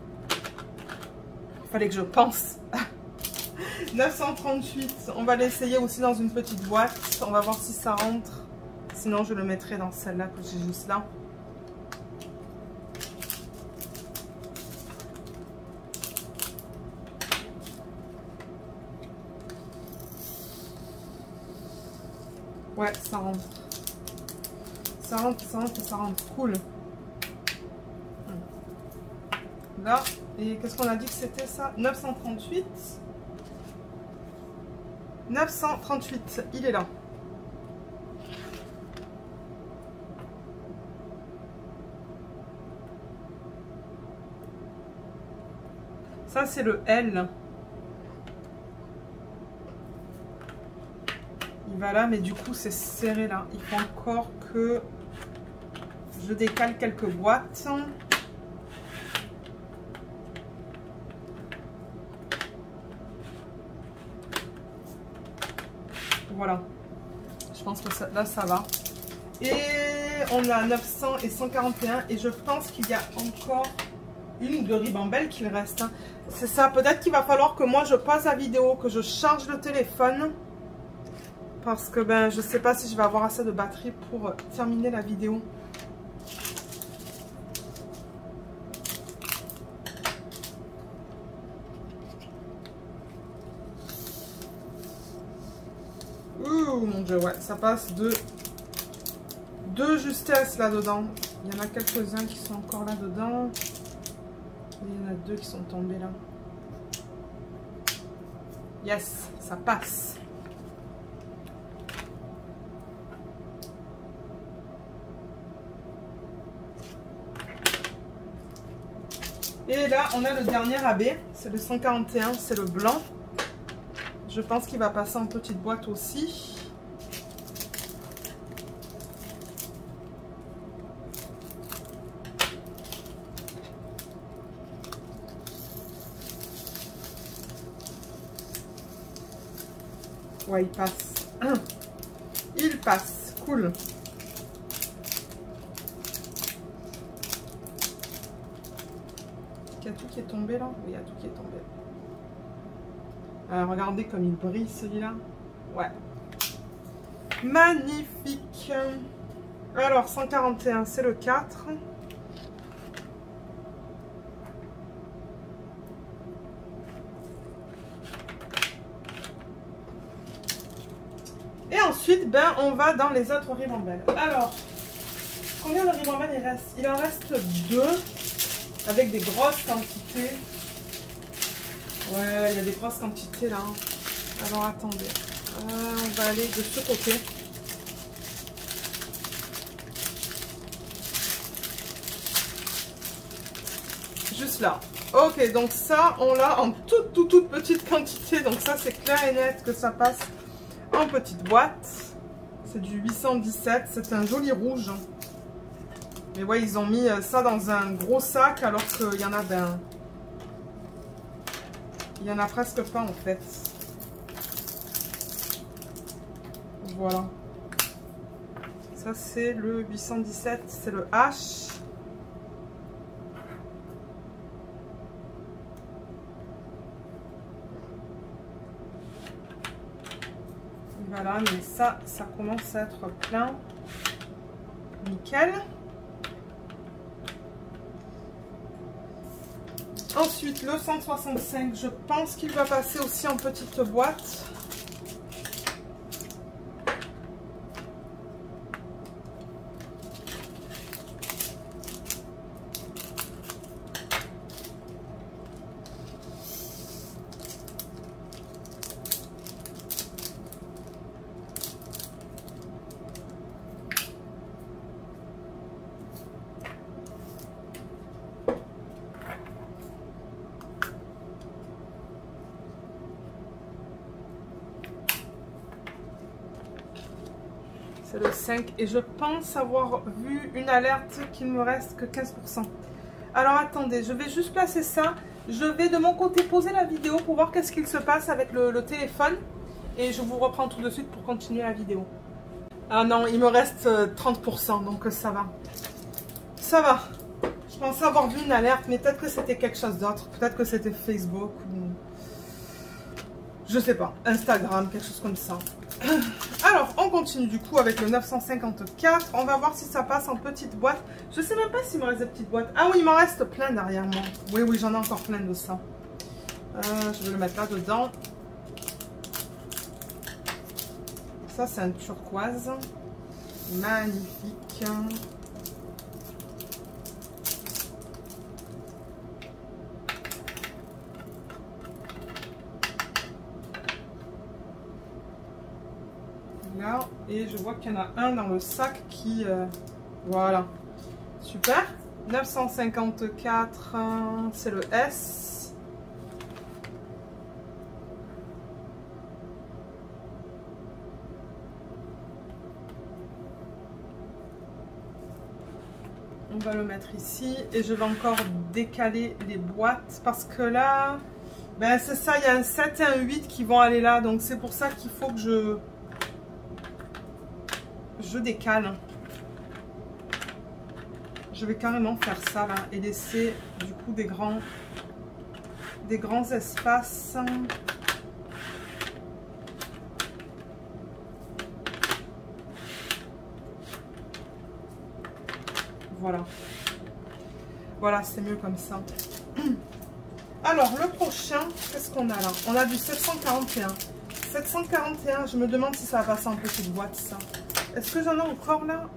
S1: Il fallait que je pense. 938, on va l'essayer aussi dans une petite boîte. On va voir si ça rentre. Sinon, je le mettrai dans celle-là que j'ai juste là. Ouais, ça rentre. Ça rentre, ça rentre, ça rentre. Cool. Là, et qu'est-ce qu'on a dit que c'était ça? 938. 938, il est là. Ça, c'est le L. Il va là, mais du coup, c'est serré là. Il faut encore que je décale quelques boîtes. Voilà. Je pense que ça, là, ça va. Et on a 900 et 141. Et je pense qu'il y a encore une ou deux ribambelles qu'il reste. Hein. C'est ça. Peut-être qu'il va falloir que moi, je pause la vidéo, que je charge le téléphone. Parce que ben, je sais pas si je vais avoir assez de batterie pour terminer la vidéo. Ouh mon dieu, ouais, ça passe de justesse là-dedans. Il y en a quelques-uns qui sont encore là-dedans. Et il y en a deux qui sont tombés là. Yes, ça passe. Et là, on a le dernier AB, c'est le 141, c'est le blanc. Je pense qu'il va passer en petite boîte aussi. Ouais, il passe. Il passe, cool. Il y a tout qui est tombé là? Oui, il y a tout qui est tombé. Regardez comme il brille celui-là. Ouais. Magnifique. Alors, 141, c'est le 4. Et ensuite, ben, on va dans les autres ribambelles. Alors, combien de ribambelles il reste? Il en reste 2. Avec des grosses quantités. Ouais, il y a des grosses quantités là. Alors attendez. On va aller de ce côté. Juste là. Ok, donc ça, on l'a en toute petite quantité. Donc ça, c'est clair et net que ça passe en petite boîte. C'est du 817. C'est un joli rouge. Mais ouais, ils ont mis ça dans un gros sac alors qu'il y en a, ben, il y en a presque pas en fait. Voilà. Ça c'est le 817, c'est le H. Voilà, mais ça commence à être plein. Nickel. Ensuite, le 165, je pense qu'il va passer aussi en petite boîte. C'est le 5 et je pense avoir vu une alerte qu'il ne me reste que 15%. Alors attendez, je vais juste placer ça. Je vais de mon côté poser la vidéo pour voir qu'est-ce qu'il se passe avec le téléphone. et je vous reprends tout de suite pour continuer la vidéo. Ah non, il me reste 30%, donc ça va. Ça va. Je pensais avoir vu une alerte, mais peut-être que c'était quelque chose d'autre. Peut-être que c'était Facebook ou... je sais pas, Instagram, quelque chose comme ça. Alors, on continue du coup avec le 954. On va voir si ça passe en petite boîte. Je sais même pas s'il me reste des petites boîtes. Ah oui, il m'en reste plein derrière moi. Oui, oui, j'en ai encore plein de ça. Je vais le mettre là-dedans. Ça, c'est un turquoise. Magnifique. Là, et je vois qu'il y en a un dans le sac qui... voilà. Super. 954, c'est le S. On va le mettre ici et je vais encore décaler les boîtes parce que là, ben c'est ça, il y a un 7 et un 8 qui vont aller là, donc c'est pour ça qu'il faut que je décale. Je vais carrément faire ça là et laisser du coup des grands espaces. Voilà. Voilà, c'est mieux comme ça. Alors, le prochain, qu'est-ce qu'on a là? On a du 741. 741, je me demande si ça va passer en petite boîte, ça. Est-ce que j'en ai encore là?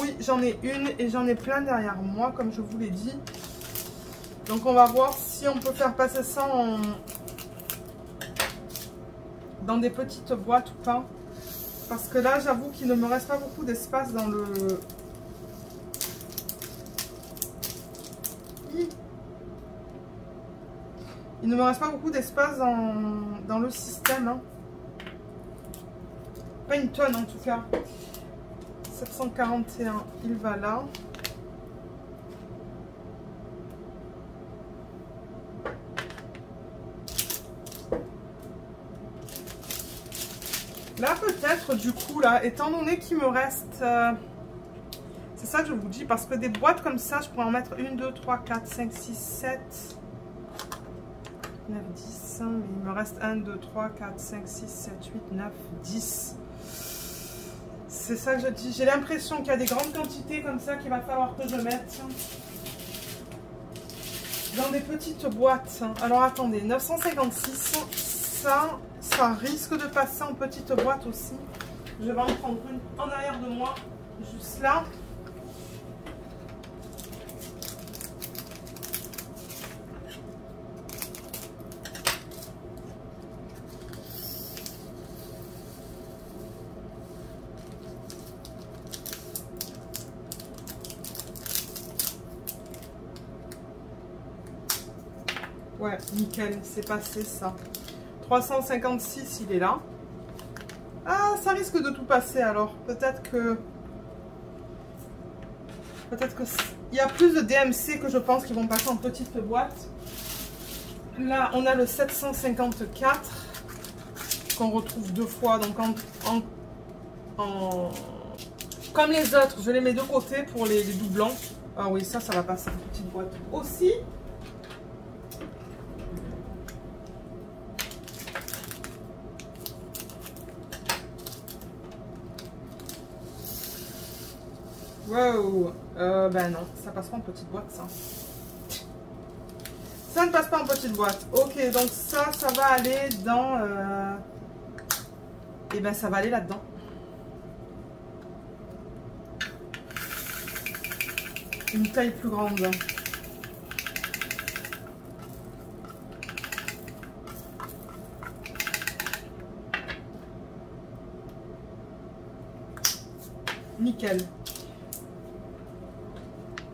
S1: Oui, j'en ai une et j'en ai plein derrière moi, comme je vous l'ai dit. Donc, on va voir si on peut faire passer ça dans des petites boîtes ou pas. Parce que là, j'avoue qu'il ne me reste pas beaucoup d'espace dans le... Il ne me reste pas beaucoup d'espace dans le système. Hein. Pas une tonne en tout cas. 741, il va là. Là peut-être du coup là, étant donné qu'il me reste... c'est ça que je vous dis, parce que des boîtes comme ça, je pourrais en mettre 1, 2, 3, 4, 5, 6, 7... 9, 10, mais il me reste 1, 2, 3, 4, 5, 6, 7, 8, 9, 10. C'est ça que je dis. J'ai l'impression qu'il y a des grandes quantités comme ça qu'il va falloir que je mette dans des petites boîtes. Alors attendez, 956, ça risque de passer en petite boîte aussi. Je vais en prendre une en arrière de moi, juste là. Ouais, nickel, c'est passé ça. 356, il est là. Ah, ça risque de tout passer alors. Peut-être que il y a plus de DMC que je pense qu'ils vont passer en petite boîte. Là, on a le 754 qu'on retrouve deux fois. Donc, comme les autres, je les mets de côté pour les doublons. Ah oui, ça va passer en petite boîte aussi. Wow, ben non, ça passe pas en petite boîte, ça. Ça ne passe pas en petite boîte. Ok, donc ça va aller dans... Et ben ça va aller là-dedans. Une taille plus grande. Nickel.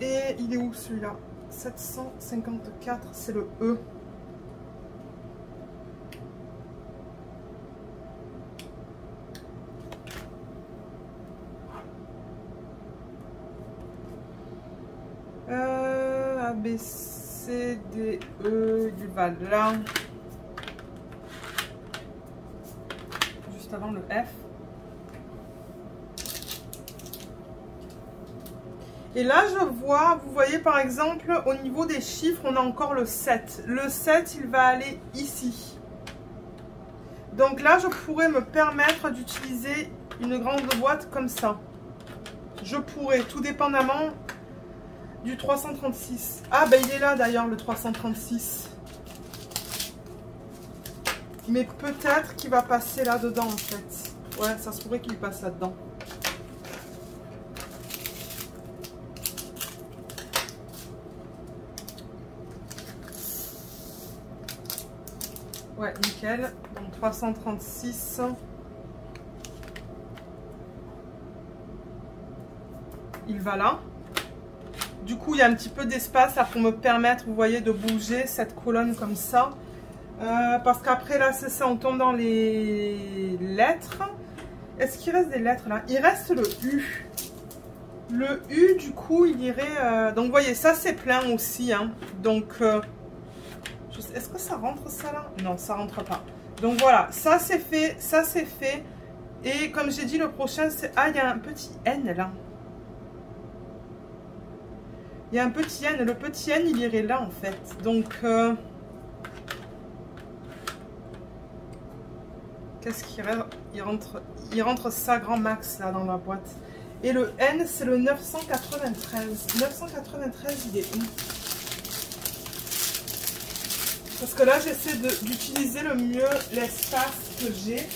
S1: Et il est où celui-là? 754, c'est le E. A, B, C, D, E, il va là. juste avant le F. Et là, je vois, vous voyez par exemple, au niveau des chiffres, on a encore le 7. Le 7, il va aller ici. Donc là, je pourrais me permettre d'utiliser une grande boîte comme ça. Je pourrais, tout dépendamment du 336. Ah, ben il est là d'ailleurs, le 336. Mais peut-être qu'il va passer là-dedans, en fait. Ouais, ça se pourrait qu'il passe là-dedans. Ouais, nickel. Donc 336. Il va là. Du coup, il y a un petit peu d'espace là pour me permettre, vous voyez, de bouger cette colonne comme ça. Parce qu'après, là, c'est ça, on tombe dans les lettres. Est-ce qu'il reste des lettres là? Il reste le U. Le U, du coup, il irait... donc, vous voyez, ça, c'est plein aussi. Hein. Donc... est-ce que ça rentre ça là? Non, ça rentre pas. Donc voilà, ça c'est fait, ça c'est fait. Et comme j'ai dit, le prochain c'est... Ah, il y a un petit N là. Il y a un petit N. Le petit N, il irait là en fait. Donc... qu'est-ce qu'il rentre? Il rentre ça grand max là dans la boîte. Et le N, c'est le 993. 993, il est où? Parce que là, j'essaie d'utiliser le mieux l'espace que j'ai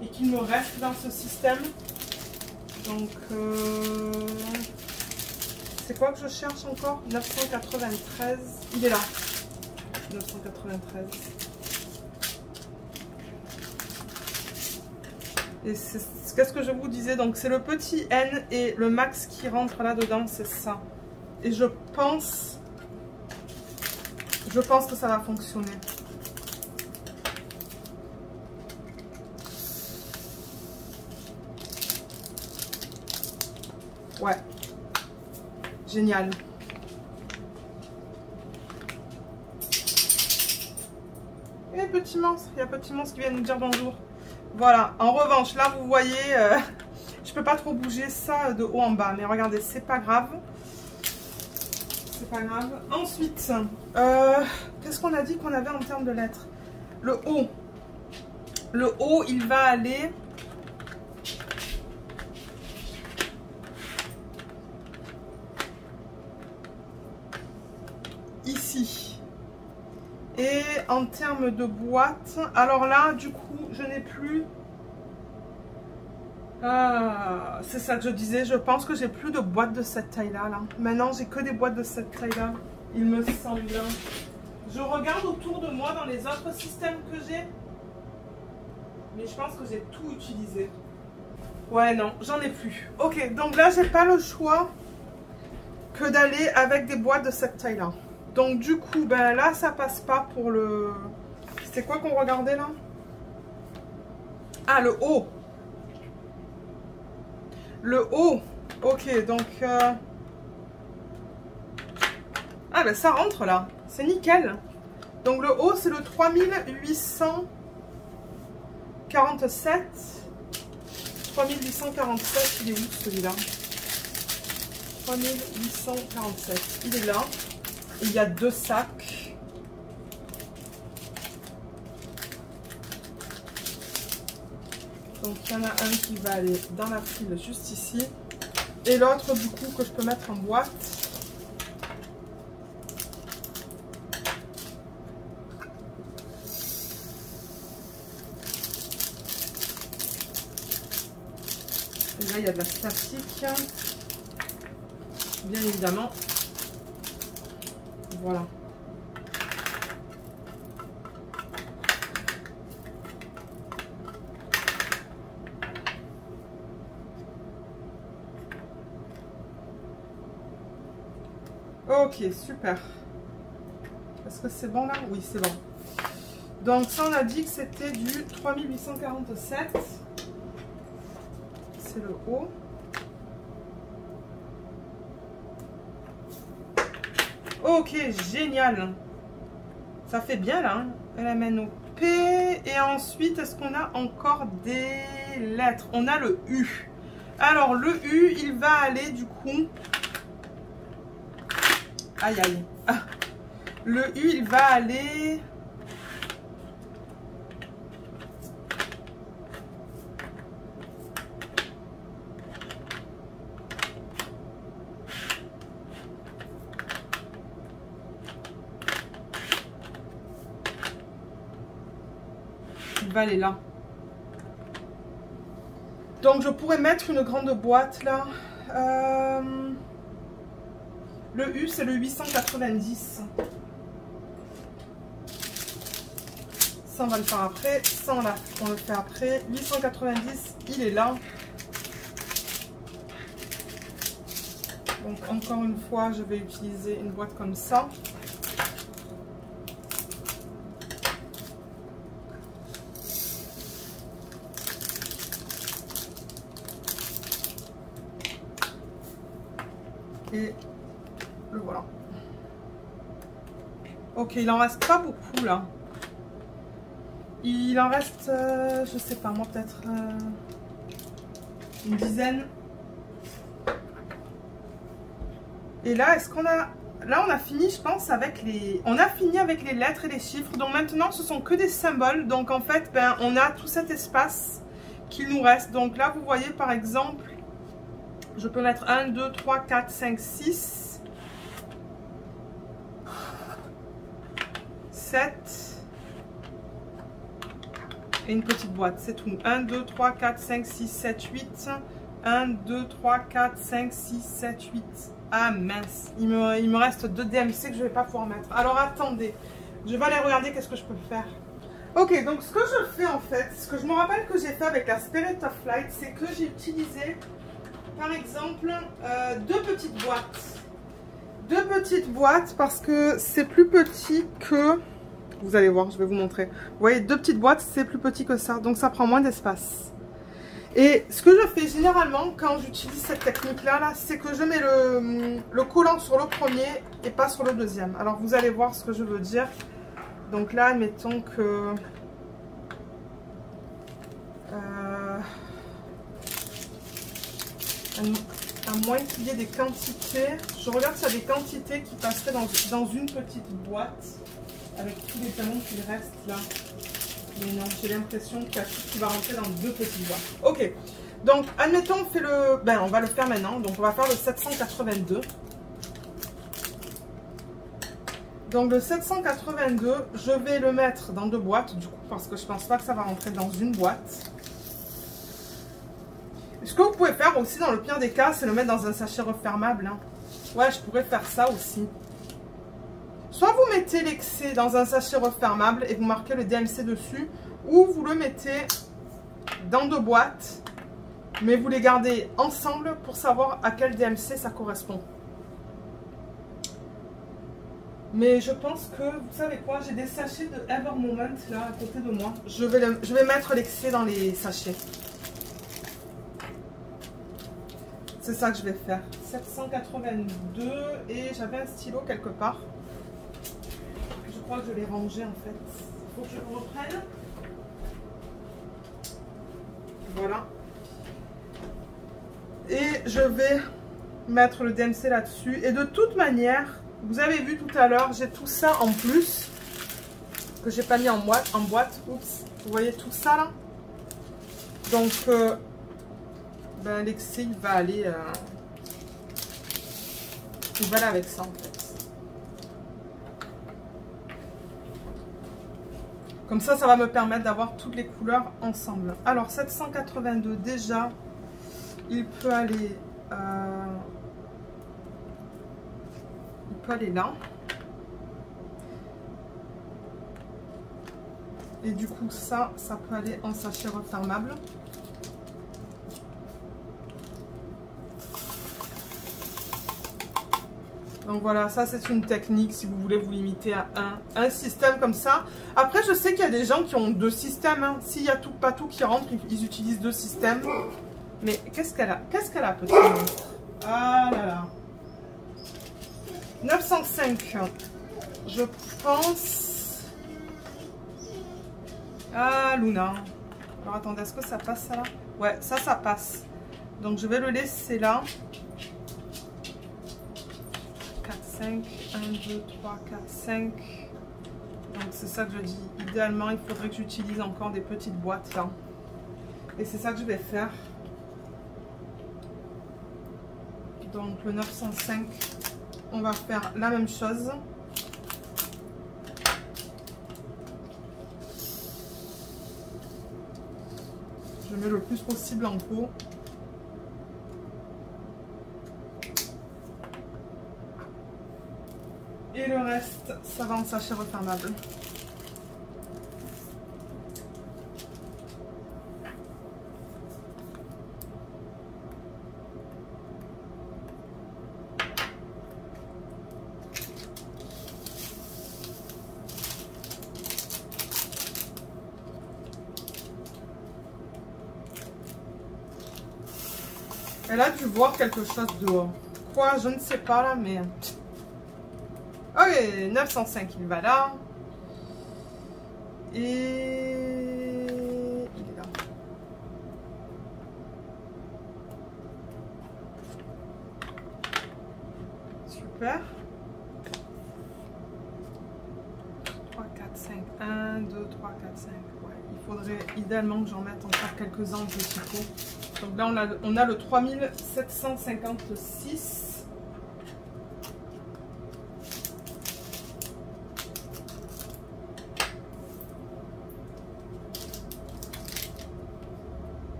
S1: et qu'il me reste dans ce système. Donc, c'est quoi que je cherche encore? 993. Il est là. 993. Et qu'est-ce que je vous disais? Donc, c'est le petit N et le max qui rentre là-dedans, c'est ça. Et je pense que ça va fonctionner. Ouais. Génial. Et petit monstre. Il y a petit monstre qui vient nous dire bonjour. Voilà. En revanche, là, vous voyez, je peux pas trop bouger ça de haut en bas. Mais regardez, c'est pas grave. C'est pas grave. Ensuite, qu'est-ce qu'on a dit qu'on avait en termes de lettres? Le O. Le O, il va aller... ici. Et en termes de boîte, alors là, du coup, je n'ai plus... c'est ça que je disais, je pense que j'ai plus de boîtes de cette taille-là. Là. Maintenant, j'ai que des boîtes de cette taille-là, il me semble. Je regarde autour de moi dans les autres systèmes que j'ai. Mais je pense que j'ai tout utilisé. Ouais, non, j'en ai plus. Ok, donc là, j'ai pas le choix que d'aller avec des boîtes de cette taille-là. Donc du coup, ben là, ça passe pas pour le... C'était quoi qu'on regardait là? Ah, le haut. Le haut. Ok, donc... Ah, ben ça rentre là. C'est nickel. Donc le haut, c'est le 3847. 3847, il est où celui-là? 3847, il est là. Il y a 2 sacs. Donc il y en a un qui va aller dans la file juste ici. Et l'autre du coup que je peux mettre en boîte. Et là il y a de la plastique. Bien évidemment. Voilà. Ok, super. Est-ce que c'est bon là? Oui, c'est bon. Donc ça, on a dit que c'était du 3847. C'est le haut. Ok, génial. Ça fait bien là. Hein. Elle amène au P. Et ensuite, est-ce qu'on a encore des lettres? On a le U. Alors, le U, il va aller du coup... Aïe, aïe. Ah. Le U, il va aller... Il va aller là. Donc, je pourrais mettre une grande boîte là. Le U, c'est le 890. Ça, on va le faire après. Ça, on le fait après. 890, il est là. Donc, encore une fois, je vais utiliser une boîte comme ça. Et le voilà. Ok, il en reste pas beaucoup là. Il en reste, je sais pas moi, peut-être une dizaine. Et là, est-ce qu'on a... Là, on a fini, je pense, avec les... On a fini avec les lettres et les chiffres. Donc maintenant, ce sont que des symboles. Donc en fait, ben, on a tout cet espace qu'il nous reste. Donc là, vous voyez, par exemple... Je peux mettre 1, 2, 3, 4, 5, 6, 7 et une petite boîte, c'est tout. 1, 2, 3, 4, 5, 6, 7, 8. 1, 2, 3, 4, 5, 6, 7, 8. Ah mince, il me reste 2 DMC que je ne vais pas pouvoir mettre. Alors attendez, je vais aller regarder qu'est-ce que je peux faire. Ok, donc ce que je fais en fait, ce que je me rappelle que j'ai fait avec la Spirit of Light, c'est que j'ai utilisé... Par exemple, 2 petites boîtes. 2 petites boîtes parce que c'est plus petit que... Vous allez voir, je vais vous montrer. Vous voyez, 2 petites boîtes, c'est plus petit que ça. Donc, ça prend moins d'espace. Et ce que je fais généralement quand j'utilise cette technique-là, -là, c'est que je mets le collant sur le premier et pas sur le deuxième. Alors, vous allez voir ce que je veux dire. Donc là, admettons que... à moins qu'il y ait des quantités, je regarde s'il y a des quantités qui passeraient dans une petite boîte avec tous les talons qui restent là. Mais non, j'ai l'impression qu'il y a tout qui va rentrer dans 2 petites boîtes. Ok, donc admettons on fait le... Ben on va le faire maintenant, donc on va faire le 782. Donc le 782, je vais le mettre dans 2 boîtes du coup parce que je pense pas que ça va rentrer dans une boîte. Ce que vous pouvez faire aussi dans le pire des cas, c'est le mettre dans un sachet refermable. Hein. Ouais, je pourrais faire ça aussi. Soit vous mettez l'excès dans un sachet refermable et vous marquez le DMC dessus, ou vous le mettez dans 2 boîtes, mais vous les gardez ensemble pour savoir à quel DMC ça correspond. Mais je pense que, vous savez quoi, j'ai des sachets de Ever Moment là à côté de moi. Je vais mettre l'excès dans les sachets. C'est ça que je vais faire. 782 et j'avais un stylo quelque part. Je crois que je l'ai rangé en fait. Il faut que je le reprenne. Voilà. Et je vais mettre le DMC là-dessus. Et de toute manière, vous avez vu tout à l'heure, j'ai tout ça en plus que j'ai pas mis en boîte. Oups. Vous voyez tout ça là? Donc... ben, l'excès il va aller avec ça en fait. Comme ça, ça va me permettre d'avoir toutes les couleurs ensemble. Alors 782 déjà, il peut aller là. Et du coup ça peut aller en sachet refermable. Donc voilà, ça c'est une technique si vous voulez vous limiter à un système comme ça. Après, je sais qu'il y a des gens qui ont 2 systèmes. Hein. S'il n'y a pas tout qui rentre, ils utilisent 2 systèmes. Mais qu'est-ce qu'elle a? Qu'est-ce qu'elle a, petite monstre? Ah là là. 905. Je pense... Ah, Luna. Alors, attendez, est-ce que ça passe, ça, là? Ouais, ça passe. Donc, je vais le laisser là. 4, 5. 1, 2, 3, 4, 5. Donc, c'est ça que je dis. Idéalement, il faudrait que j'utilise encore des petites boîtes, là. Et c'est ça que je vais faire. Donc, le 905, on va faire la même chose. Je mets le plus possible en pot. Et le reste, ça va en sachet refermable. Elle a dû voir quelque chose dehors. Quoi, je ne sais pas là, mais... Ok, 905, il va là. Et... il est là. Super. 3, 4, 5. 1, 2, 3, 4, 5. Ouais, il faudrait idéalement que j'en mette encore quelques-uns en petit pot. Donc là, on a le 3756.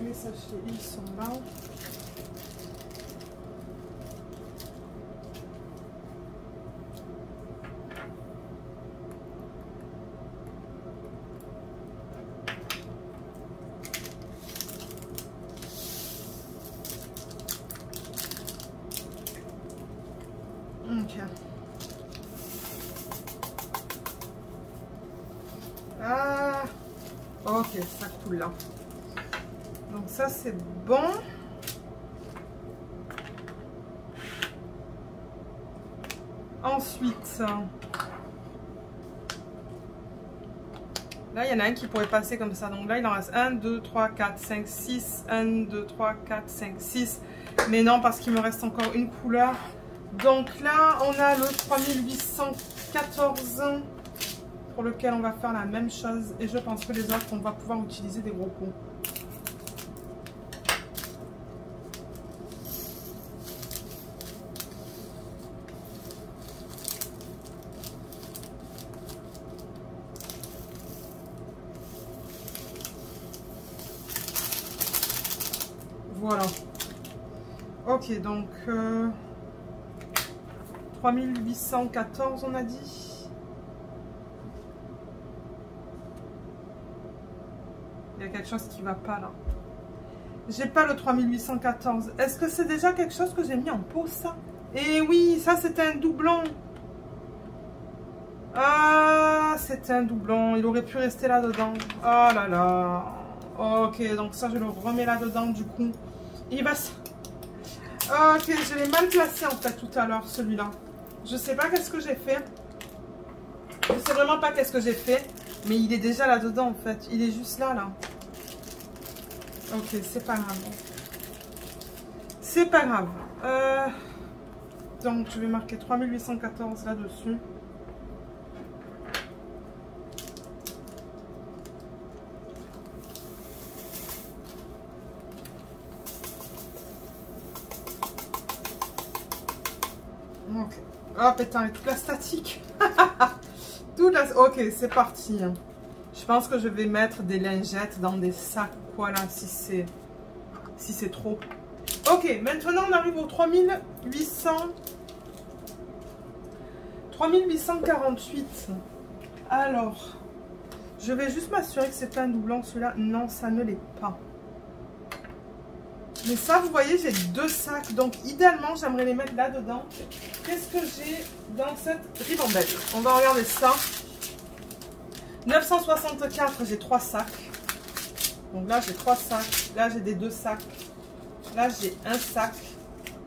S1: Les sachets, ils sont là. Ok. Ah, ok, ça coule là. Donc ça c'est bon. Ensuite, là il y en a un qui pourrait passer comme ça. Donc là il en reste 1, 2, 3, 4, 5, 6. 1, 2, 3, 4, 5, 6. Mais non, parce qu'il me reste encore une couleur. Donc là on a le 3814 pour lequel on va faire la même chose. Et je pense que les autres on va pouvoir utiliser des gros pots. Voilà. Ok, donc 3814 on a dit. Il y a quelque chose qui va pas là. J'ai pas le 3814. Est-ce que c'est déjà quelque chose que j'ai mis en pot ça? Et oui, ça c'était un doublon. Ah, c'était un doublon. Il aurait pu rester là-dedans. Oh là là. Ok, donc ça je le remets là-dedans du coup. Il va... Ok, je l'ai mal placé en fait tout à l'heure celui-là. Je sais pas qu'est-ce que j'ai fait. Je sais vraiment pas qu'est-ce que j'ai fait. Mais il est déjà là-dedans en fait. Il est juste là, là. Ok, c'est pas grave. C'est pas grave. Donc je vais marquer 3814 là-dessus. Ok. Oh putain, toute la statique. Toute la... Ok, c'est parti. Je pense que je vais mettre des lingettes dans des sacs. Voilà, si c'est trop. Ok, maintenant on arrive au 3848. Alors, je vais juste m'assurer que c'est pas un doublon celui-là. Non, ça ne l'est pas. Mais ça, vous voyez, j'ai 2 sacs. Donc, idéalement, j'aimerais les mettre là-dedans. Qu'est-ce que j'ai dans cette ribambelle? On va regarder ça. 964, j'ai 3 sacs. Donc là, j'ai 3 sacs. Là, j'ai des 2 sacs. Là, j'ai un sac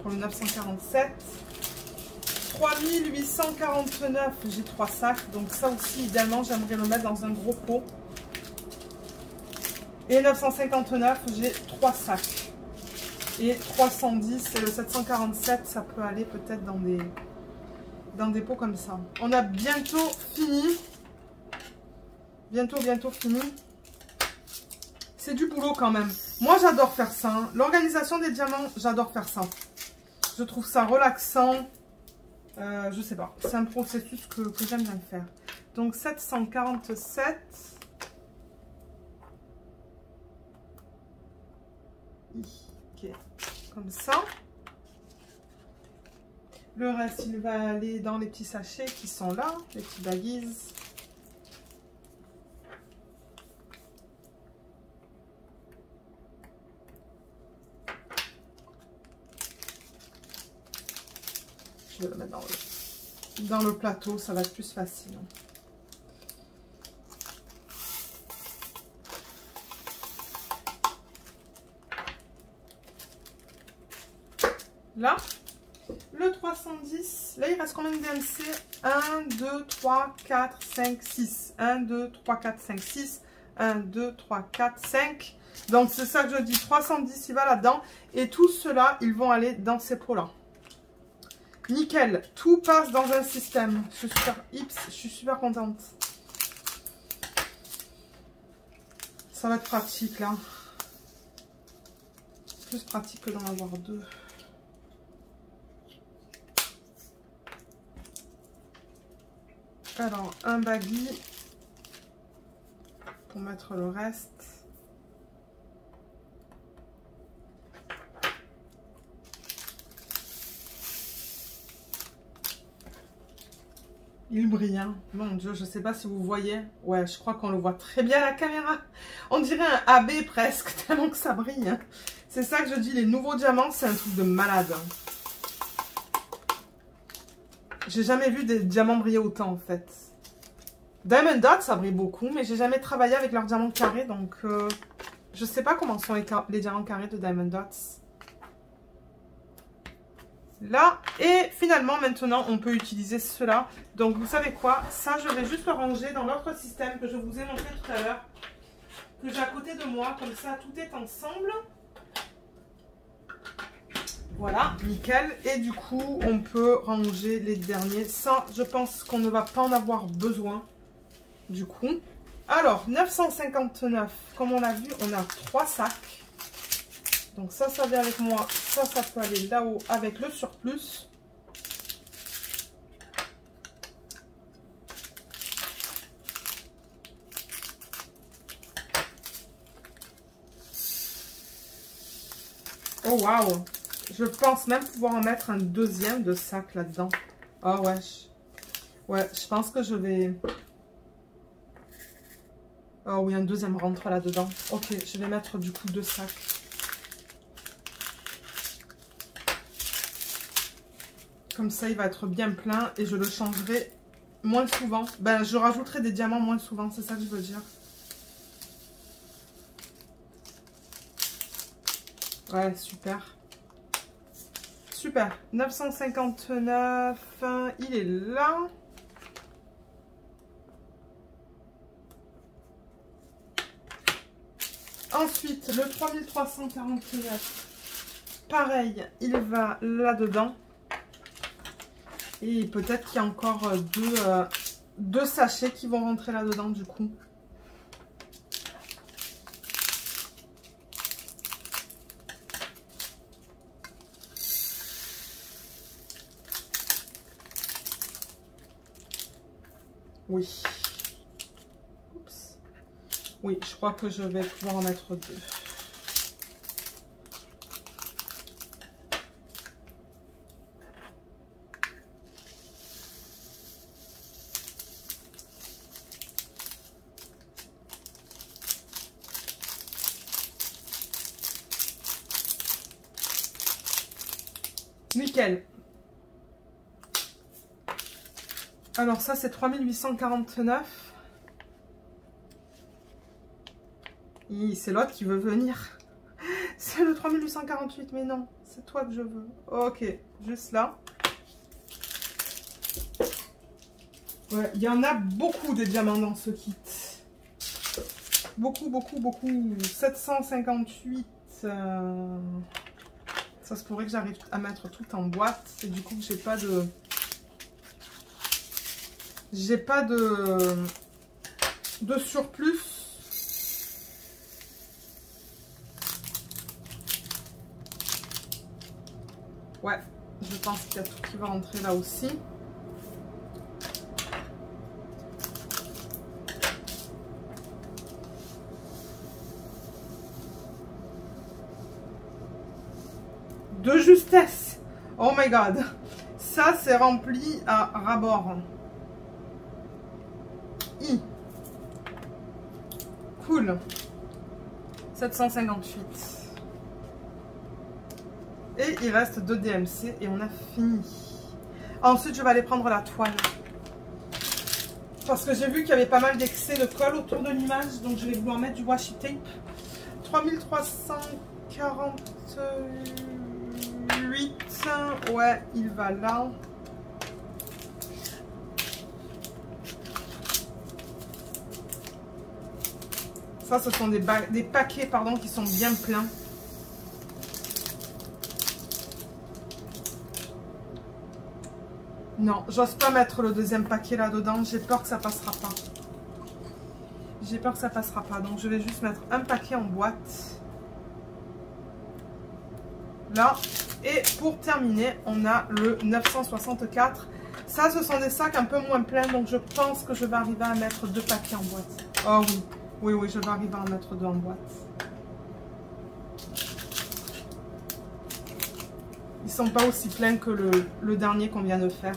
S1: pour le 947. 3849, j'ai 3 sacs. Donc ça aussi, idéalement, j'aimerais le mettre dans un gros pot. Et 959, j'ai 3 sacs. Et 310, et le 747, ça peut aller peut-être dans des pots comme ça. On a bientôt fini. Bientôt fini. C'est du boulot quand même. Moi, j'adore faire ça. Hein. L'organisation des diamants, j'adore faire ça. Je trouve ça relaxant. Je sais pas. C'est un processus que j'aime bien faire. Donc, 747. Ok. Comme ça. Le reste, il va aller dans les petits sachets qui sont là. Les petits baguises. Je vais le mettre dans le plateau, ça va être plus facile. Là, le 310, là il reste combien de DMC? 1, 2, 3, 4, 5, 6. 1, 2, 3, 4, 5, 6. 1, 2, 3, 4, 5. Donc c'est ça que je dis, 310 il va là-dedans. Et tout cela, ils vont aller dans ces pots-là. Nickel, tout passe dans un système. Je suis super contente. Ça va être pratique là. Plus pratique que d'en avoir 2. Alors, un baggy pour mettre le reste. Il brille, hein. Mon Dieu, je ne sais pas si vous voyez. Ouais, je crois qu'on le voit très bien à la caméra. On dirait un AB presque, tellement que ça brille. Hein. C'est ça que je dis, les nouveaux diamants, c'est un truc de malade. Hein. J'ai jamais vu des diamants briller autant, en fait. Diamond Dot, ça brille beaucoup, mais j'ai jamais travaillé avec leurs diamants carrés, donc je sais pas comment sont les diamants carrés de Diamond Dots. Là, et finalement, maintenant, on peut utiliser cela. Donc, vous savez quoi? Ça, je vais juste le ranger dans l'autre système que je vous ai montré tout à l'heure. Que j'ai à côté de moi. Comme ça, tout est ensemble. Voilà, nickel. Et du coup, on peut ranger les derniers. Ça, je pense qu'on ne va pas en avoir besoin. Du coup. Alors, 959. Comme on a vu, on a 3 sacs. Donc ça vient avec moi. Ça peut aller là-haut avec le surplus. Oh waouh! Je pense même pouvoir en mettre un deuxième de sac là-dedans. Oh ouais. Ouais, je pense que je vais... Oh oui, un deuxième rentre là-dedans. Ok, je vais mettre du coup 2 sacs. Comme ça, il va être bien plein et je le changerai moins souvent. Ben, je rajouterai des diamants moins souvent, c'est ça que je veux dire. Ouais, super. Super. 959, il est là. Ensuite, le 3349, pareil, il va là-dedans. Et peut-être qu'il y a encore deux sachets qui vont rentrer là-dedans du coup. Oui. Oups. Oui, je crois que je vais pouvoir en mettre 2. nickel. Alors ça c'est 3849. C'est l'autre qui veut venir. C'est le 3848, mais non, c'est toi que je veux. Ok, juste là. Ouais, il y en a beaucoup des diamants dans ce kit. Beaucoup, beaucoup, beaucoup. 758. Ça se pourrait que j'arrive à mettre tout en boîte. Et du coup, j'ai pas de... de surplus. Ouais, je pense qu'il y a tout qui va rentrer là aussi. De justesse. Oh my god. Ça, c'est rempli à ras-bord. Cool. 758. Et il reste 2 DMC et on a fini. Ensuite, je vais aller prendre la toile. Parce que j'ai vu qu'il y avait pas mal d'excès de colle autour de l'image. Donc, je vais vouloir mettre du washi tape. 3348. Ouais, il va là. Ça, ce sont des paquets pardon, qui sont bien pleins. Non, j'ose pas mettre le deuxième paquet là-dedans. J'ai peur que ça passera pas. J'ai peur que ça passera pas. Donc, je vais juste mettre un paquet en boîte. Là. Et pour terminer, on a le 964. Ça, ce sont des sacs un peu moins pleins. Donc, je pense que je vais arriver à mettre 2 paquets en boîte. Oh oui. Oui, oui, je vais arriver à en mettre 2 en boîte. Ils sont pas aussi pleins que le dernier qu'on vient de faire.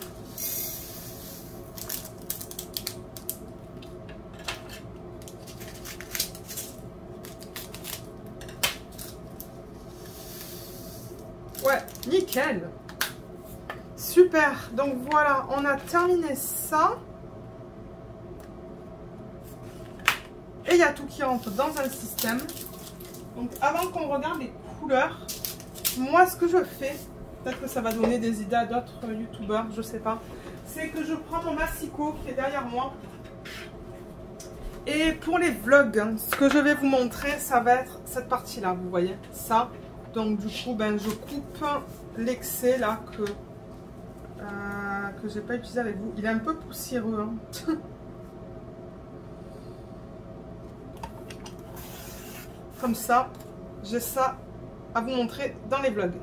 S1: Ouais, nickel. Super. Donc voilà, on a terminé ça. Et il y a tout qui rentre dans un système. Donc avant qu'on regarde les couleurs, moi ce que je fais, peut-être que ça va donner des idées à d'autres youtubeurs, je sais pas, c'est que je prends mon massicot qui est derrière moi. Et pour les vlogs, ce que je vais vous montrer, ça va être cette partie-là, vous voyez, ça. Donc du coup, ben, je coupe l'excès là que j'ai pas utilisé avec vous. Il est un peu poussiéreux, hein. Comme ça, j'ai ça à vous montrer dans les vlogs.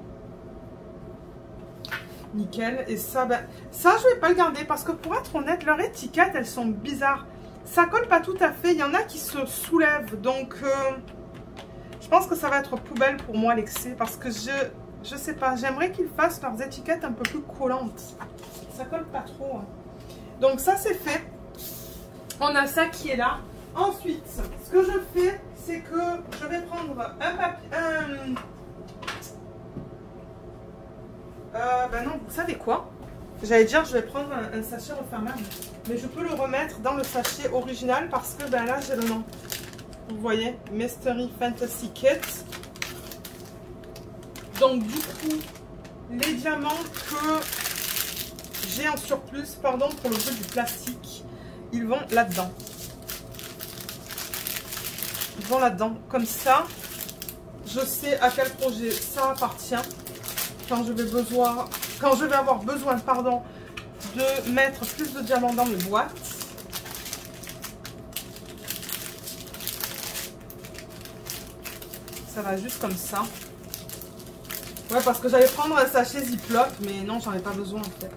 S1: Nickel. Et ça, ben, ça je vais pas le garder parce que pour être honnête, leurs étiquettes, elles sont bizarres. Ça colle pas tout à fait. Il y en a qui se soulèvent. Donc, je pense que ça va être poubelle pour moi l'excès parce que je sais pas. J'aimerais qu'ils fassent leurs étiquettes un peu plus collantes. Ça colle pas trop. Hein. Donc ça, c'est fait. On a ça qui est là. Ensuite, ce que je fais, c'est que je vais prendre un papier... ben non, vous savez quoi? J'allais dire, je vais prendre un sachet refermable. Mais je peux le remettre dans le sachet original parce que ben là, j'ai le nom. Vous voyez, Mystery Fantasy Kit. Donc du coup, les diamants que j'ai en surplus, pardon pour le jeu du plastique, ils vont là-dedans. Ils vont là-dedans. Comme ça, je sais à quel projet ça appartient. Quand je vais avoir besoin, pardon, de mettre plus de diamants dans mes boîtes. Ça va juste comme ça. Ouais, parce que j'allais prendre un sachet Ziploc, mais non, j'en ai pas besoin en fait.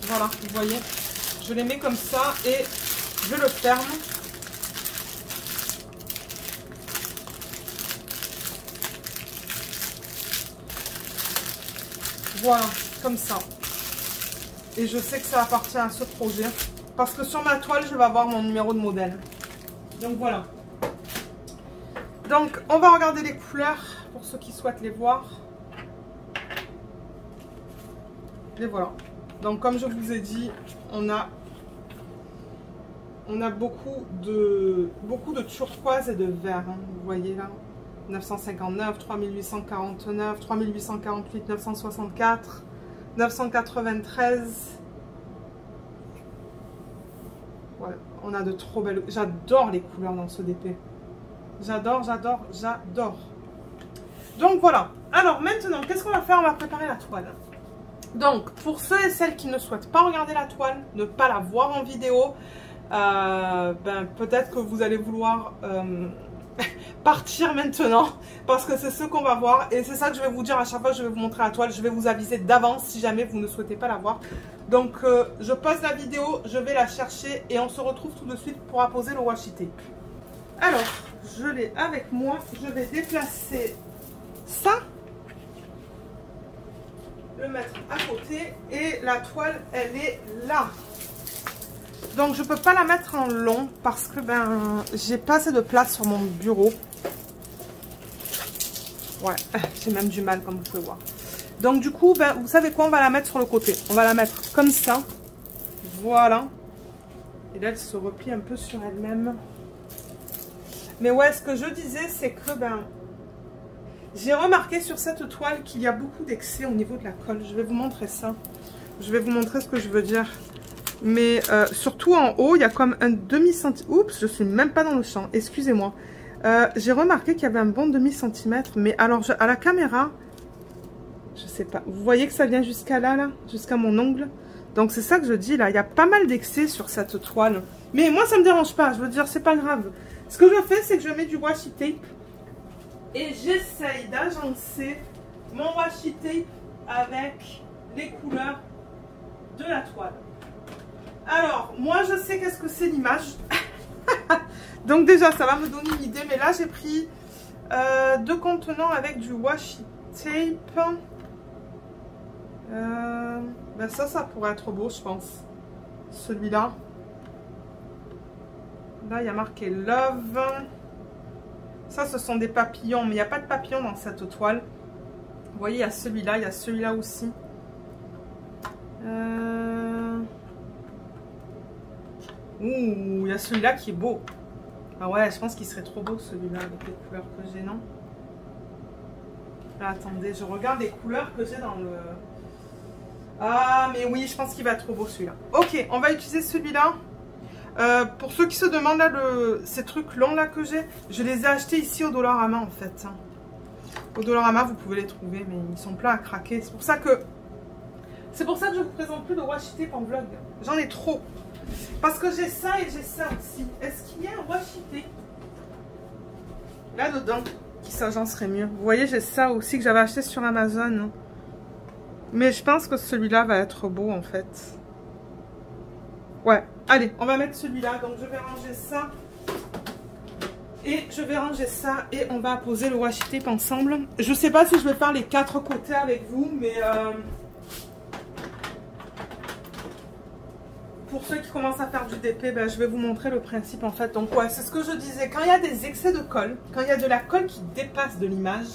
S1: Voilà, vous voyez, je les mets comme ça et je le ferme. Voilà, comme ça. Et je sais que ça appartient à ce projet. Parce que sur ma toile, je vais avoir mon numéro de modèle. Donc voilà. Donc on va regarder les couleurs pour ceux qui souhaitent les voir. Et voilà. Donc comme je vous ai dit, on a beaucoup de turquoise et de vert. Hein, vous voyez là. 959, 3849, 3848, 964, 993. Ouais, on a de trop belles... J'adore les couleurs dans ce DP. J'adore, j'adore, j'adore. Donc voilà. Alors maintenant, qu'est-ce qu'on va faire? On va préparer la toile. Donc, pour ceux et celles qui ne souhaitent pas regarder la toile, ne pas la voir en vidéo, peut-être que vous allez vouloir partir maintenant, parce que c'est ce qu'on va voir. Et c'est ça que je vais vous dire à chaque fois que je vais vous montrer la toile. Je vais vous aviser d'avance si jamais vous ne souhaitez pas la voir. Donc, je pose la vidéo, je vais la chercher et on se retrouve tout de suite pour apposer le washi tape. Alors, je l'ai avec moi. Je vais déplacer ça, le mettre à côté et la toile, elle est là. Donc, je peux pas la mettre en long parce que j'ai pas assez de place sur mon bureau. Ouais, j'ai même du mal comme vous pouvez voir. Donc du coup, vous savez quoi, on va la mettre sur le côté. On va la mettre comme ça. Voilà. Et là, elle se replie un peu sur elle-même. Mais ouais, ce que je disais, c'est que j'ai remarqué sur cette toile qu'il y a beaucoup d'excès au niveau de la colle. Je vais vous montrer ça. Je vais vous montrer ce que je veux dire. Mais surtout en haut, il y a comme un demi-centimètre. Oups, je suis même pas dans le champ. Excusez-moi. J'ai remarqué qu'il y avait un bon demi-centimètre. Mais alors, à la caméra... Je sais pas. Vous voyez que ça vient jusqu'à là, jusqu'à mon ongle. Donc c'est ça que je dis là. Il y a pas mal d'excès sur cette toile. Mais moi ça me dérange pas. Je veux dire, c'est pas grave. Ce que je fais, c'est que je mets du washi tape. Et j'essaye d'agencer mon washi tape avec les couleurs de la toile. Alors, moi je sais qu'est-ce que c'est l'image. Donc déjà, ça va me donner une idée. Mais là, j'ai pris 2 contenants avec du washi tape. Ça pourrait être beau, je pense. Celui-là. Là, il y a marqué Love. Ça, ce sont des papillons. Mais il n'y a pas de papillons dans cette toile. Vous voyez, il y a celui-là. Il y a celui-là aussi. Ouh, il y a celui-là qui est beau. Ah ouais, je pense qu'il serait trop beau, celui-là, avec les couleurs que j'ai, non? Là, attendez, je regarde les couleurs que j'ai dans le... Ah, mais oui, je pense qu'il va être trop beau celui-là. Ok, on va utiliser celui-là. Pour ceux qui se demandent, là, ces trucs longs là que j'ai, je les ai achetés ici au Dollarama en fait. Au Dollarama, vous pouvez les trouver, mais ils sont pleins à craquer. C'est pour ça que je vous présente plus de washi tape en vlog. J'en ai trop. Parce que j'ai ça et j'ai ça aussi. Est-ce qu'il y a un washi tape là-dedans qui s'agencerait mieux? Vous voyez, j'ai ça aussi que j'avais acheté sur Amazon. Mais je pense que celui-là va être beau en fait. Ouais, allez, on va mettre celui-là. Donc je vais ranger ça. Et je vais ranger ça. Et on va poser le washi tape ensemble. Je sais pas si je vais faire les 4 côtés avec vous. Mais pour ceux qui commencent à faire du DP, je vais vous montrer le principe en fait. Donc ouais, c'est ce que je disais. Quand il y a des excès de colle, quand il y a de la colle qui dépasse de l'image,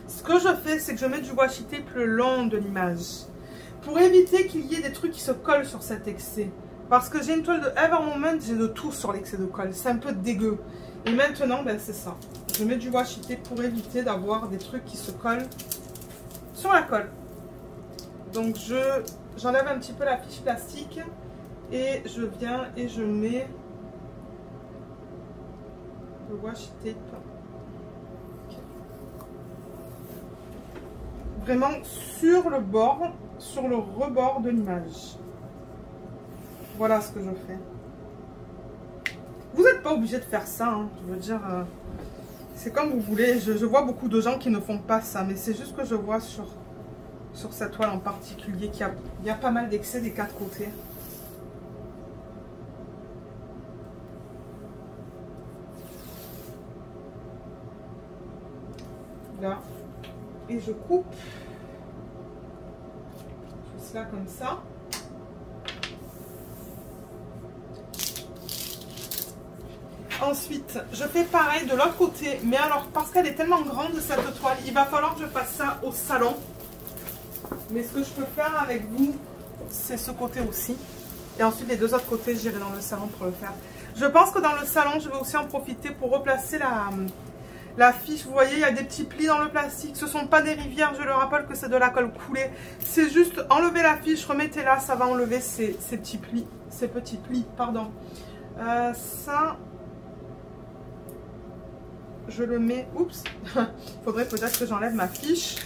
S1: ce que je fais, c'est que je mets du washi tape le long de l'image. Pour éviter qu'il y ait des trucs qui se collent sur cet excès. Parce que j'ai une toile de Evermoment, j'ai de tout sur l'excès de colle. C'est un peu dégueu. Et maintenant, c'est ça. Je mets du washi tape pour éviter d'avoir des trucs qui se collent sur la colle. Donc j'enlève un petit peu la fiche plastique. Et je viens et je mets le washi tape. Vraiment sur le bord, sur le rebord de l'image. Voilà ce que je fais. Vous n'êtes pas obligé de faire ça, hein. Je veux dire, c'est comme vous voulez. Je vois beaucoup de gens qui ne font pas ça, mais c'est juste que je vois sur cette toile en particulier qu'il y a pas mal d'excès des 4 côtés. Là. Et je coupe cela comme ça. ensuite, je fais pareil de l'autre côté. Mais alors, parce qu'elle est tellement grande cette toile, il va falloir que je fasse ça au salon. Mais ce que je peux faire avec vous, c'est ce côté aussi. Et ensuite, les deux autres côtés, j'irai dans le salon pour le faire. Je pense que dans le salon, je vais aussi en profiter pour replacer la fiche. Vous voyez, il y a des petits plis dans le plastique. Ce ne sont pas des rivières, je le rappelle que c'est de la colle coulée. C'est juste enlever la fiche, remettez-la, ça va enlever ces petits plis. Ces petits plis, pardon. Ça, je le mets... Oups. Il faudrait peut-être que j'enlève ma fiche.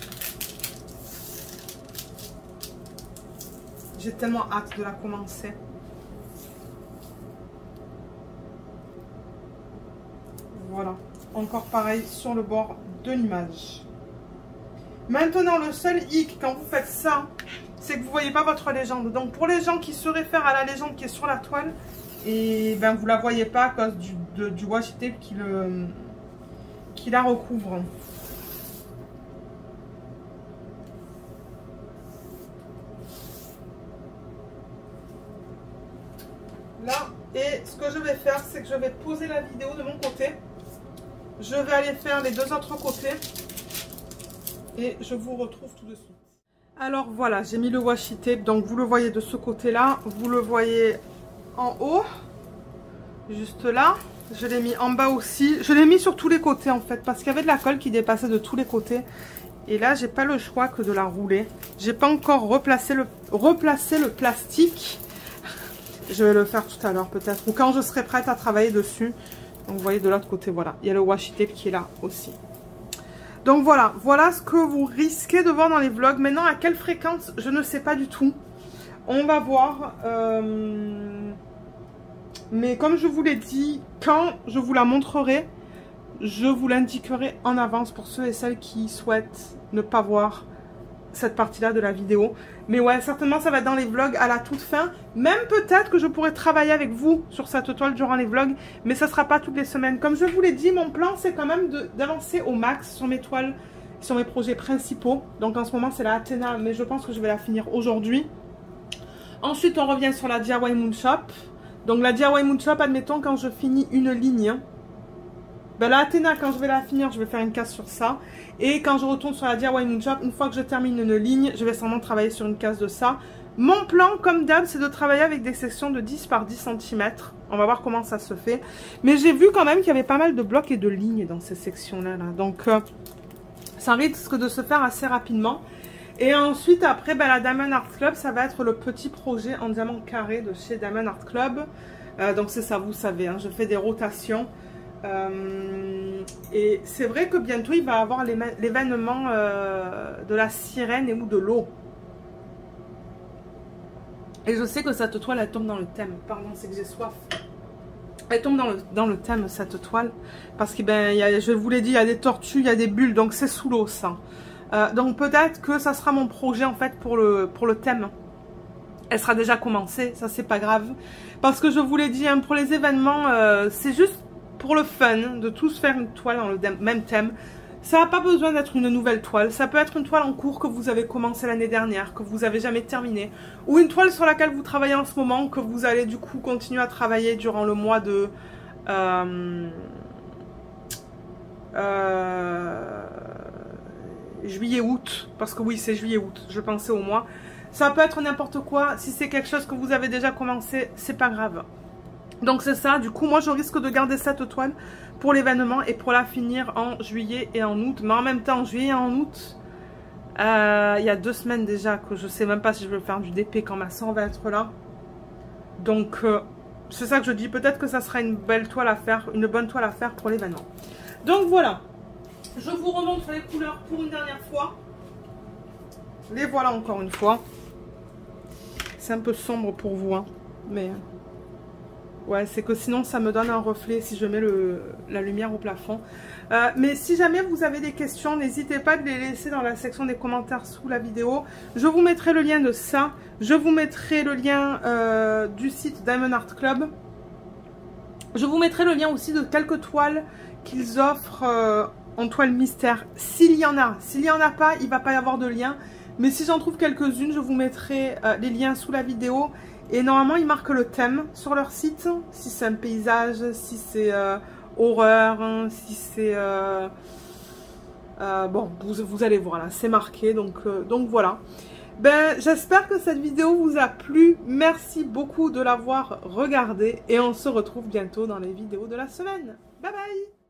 S1: J'ai tellement hâte de la commencer. Voilà. Encore pareil sur le bord de l'image. Maintenant, le seul hic quand vous faites ça, c'est que vous ne voyez pas votre légende. Donc, pour les gens qui se réfèrent à la légende qui est sur la toile, et ben vous ne la voyez pas à cause du washi tape qui la recouvre. Là, et ce que je vais faire, c'est que je vais poser la vidéo de mon côté. Je vais aller faire les deux autres côtés. Et je vous retrouve tout de suite. Alors voilà, j'ai mis le washi tape. Donc vous le voyez de ce côté-là. Vous le voyez en haut. Juste là. Je l'ai mis en bas aussi. Je l'ai mis sur tous les côtés en fait. Parce qu'il y avait de la colle qui dépassait de tous les côtés. Et là, j'ai pas le choix que de la rouler. J'ai pas encore replacé le plastique. Je vais le faire tout à l'heure peut-être. Ou quand je serai prête à travailler dessus. Donc vous voyez de l'autre côté, voilà. Il y a le washi tape qui est là aussi. Donc voilà. Voilà ce que vous risquez de voir dans les vlogs. Maintenant, à quelle fréquence, je ne sais pas du tout. On va voir. Mais comme je vous l'ai dit, quand je vous la montrerai, je vous l'indiquerai en avance pour ceux et celles qui souhaitent ne pas voir cette partie-là de la vidéo. Mais ouais, certainement, ça va être dans les vlogs à la toute fin. Même peut-être que je pourrai travailler avec vous sur cette toile durant les vlogs. Mais ça ne sera pas toutes les semaines. Comme je vous l'ai dit, mon plan, c'est quand même d'avancer au max sur mes toiles, sur mes projets principaux. Donc en ce moment, c'est la Athéna, mais je pense que je vais la finir aujourd'hui. Ensuite, on revient sur la DIY Moon Shop. Donc la DIY Moon Shop, admettons, quand je finis une ligne... Ben, la Athéna, quand je vais la finir, je vais faire une case sur ça. Et quand je retourne sur la DIY Moon Shop, une fois que je termine une ligne, je vais sûrement travailler sur une case de ça. Mon plan, comme d'hab, c'est de travailler avec des sections de 10 par 10 cm. On va voir comment ça se fait. Mais j'ai vu quand même qu'il y avait pas mal de blocs et de lignes dans ces sections-là. Donc, ça risque de se faire assez rapidement. Et ensuite, après, ben, la Diamond Art Club, ça va être le petit projet en diamant carré de chez Diamond Art Club. Donc, c'est ça, vous savez, hein, je fais des rotations. Et c'est vrai que bientôt il va y avoir l'événement de la sirène et ou de l'eau. Et je sais que cette toile elle tombe dans le thème. Pardon, c'est que j'ai soif. Elle tombe dans le thème cette toile. Parce que ben, je vous l'ai dit, il y a des tortues, il y a des bulles, donc c'est sous l'eau ça. Donc peut-être que ça sera mon projet en fait pour le thème. Elle sera déjà commencée, ça c'est pas grave. Parce que je vous l'ai dit, hein, pour les événements, c'est juste pour le fun de tous faire une toile dans le même thème. Ça n'a pas besoin d'être une nouvelle toile. Ça peut être une toile en cours que vous avez commencé l'année dernière, que vous n'avez jamais terminée. Ou une toile sur laquelle vous travaillez en ce moment, que vous allez du coup continuer à travailler durant le mois de... juillet-août. Parce que oui, c'est juillet-août. Je pensais au mois. Ça peut être n'importe quoi. Si c'est quelque chose que vous avez déjà commencé, c'est pas grave. Donc c'est ça, du coup moi je risque de garder cette toile pour l'événement et pour la finir en juillet et en août. Mais en même temps, en juillet et en août, il y a 2 semaines déjà que je sais même pas si je vais faire du DP quand ma soeur va être là. Donc c'est ça que je dis, peut-être que ça sera une belle toile à faire, une bonne toile à faire pour l'événement. Donc voilà, je vous remontre les couleurs pour une dernière fois. Les voilà encore une fois. C'est un peu sombre pour vous, hein, mais... Ouais, c'est que sinon ça me donne un reflet si je mets la lumière au plafond. Mais si jamais vous avez des questions, n'hésitez pas de les laisser dans la section des commentaires sous la vidéo. Je vous mettrai le lien de ça. Je vous mettrai le lien du site Diamond Art Club. Je vous mettrai le lien aussi de quelques toiles qu'ils offrent en toile mystère. S'il y en a. S'il n'y en a pas, il ne va pas y avoir de lien. Mais si j'en trouve quelques-unes, je vous mettrai les liens sous la vidéo. Et normalement, ils marquent le thème sur leur site. Si c'est un paysage, si c'est horreur, si c'est... bon, vous allez voir là, c'est marqué. Donc voilà. Ben, j'espère que cette vidéo vous a plu. Merci beaucoup de l'avoir regardée. Et on se retrouve bientôt dans les vidéos de la semaine. Bye bye!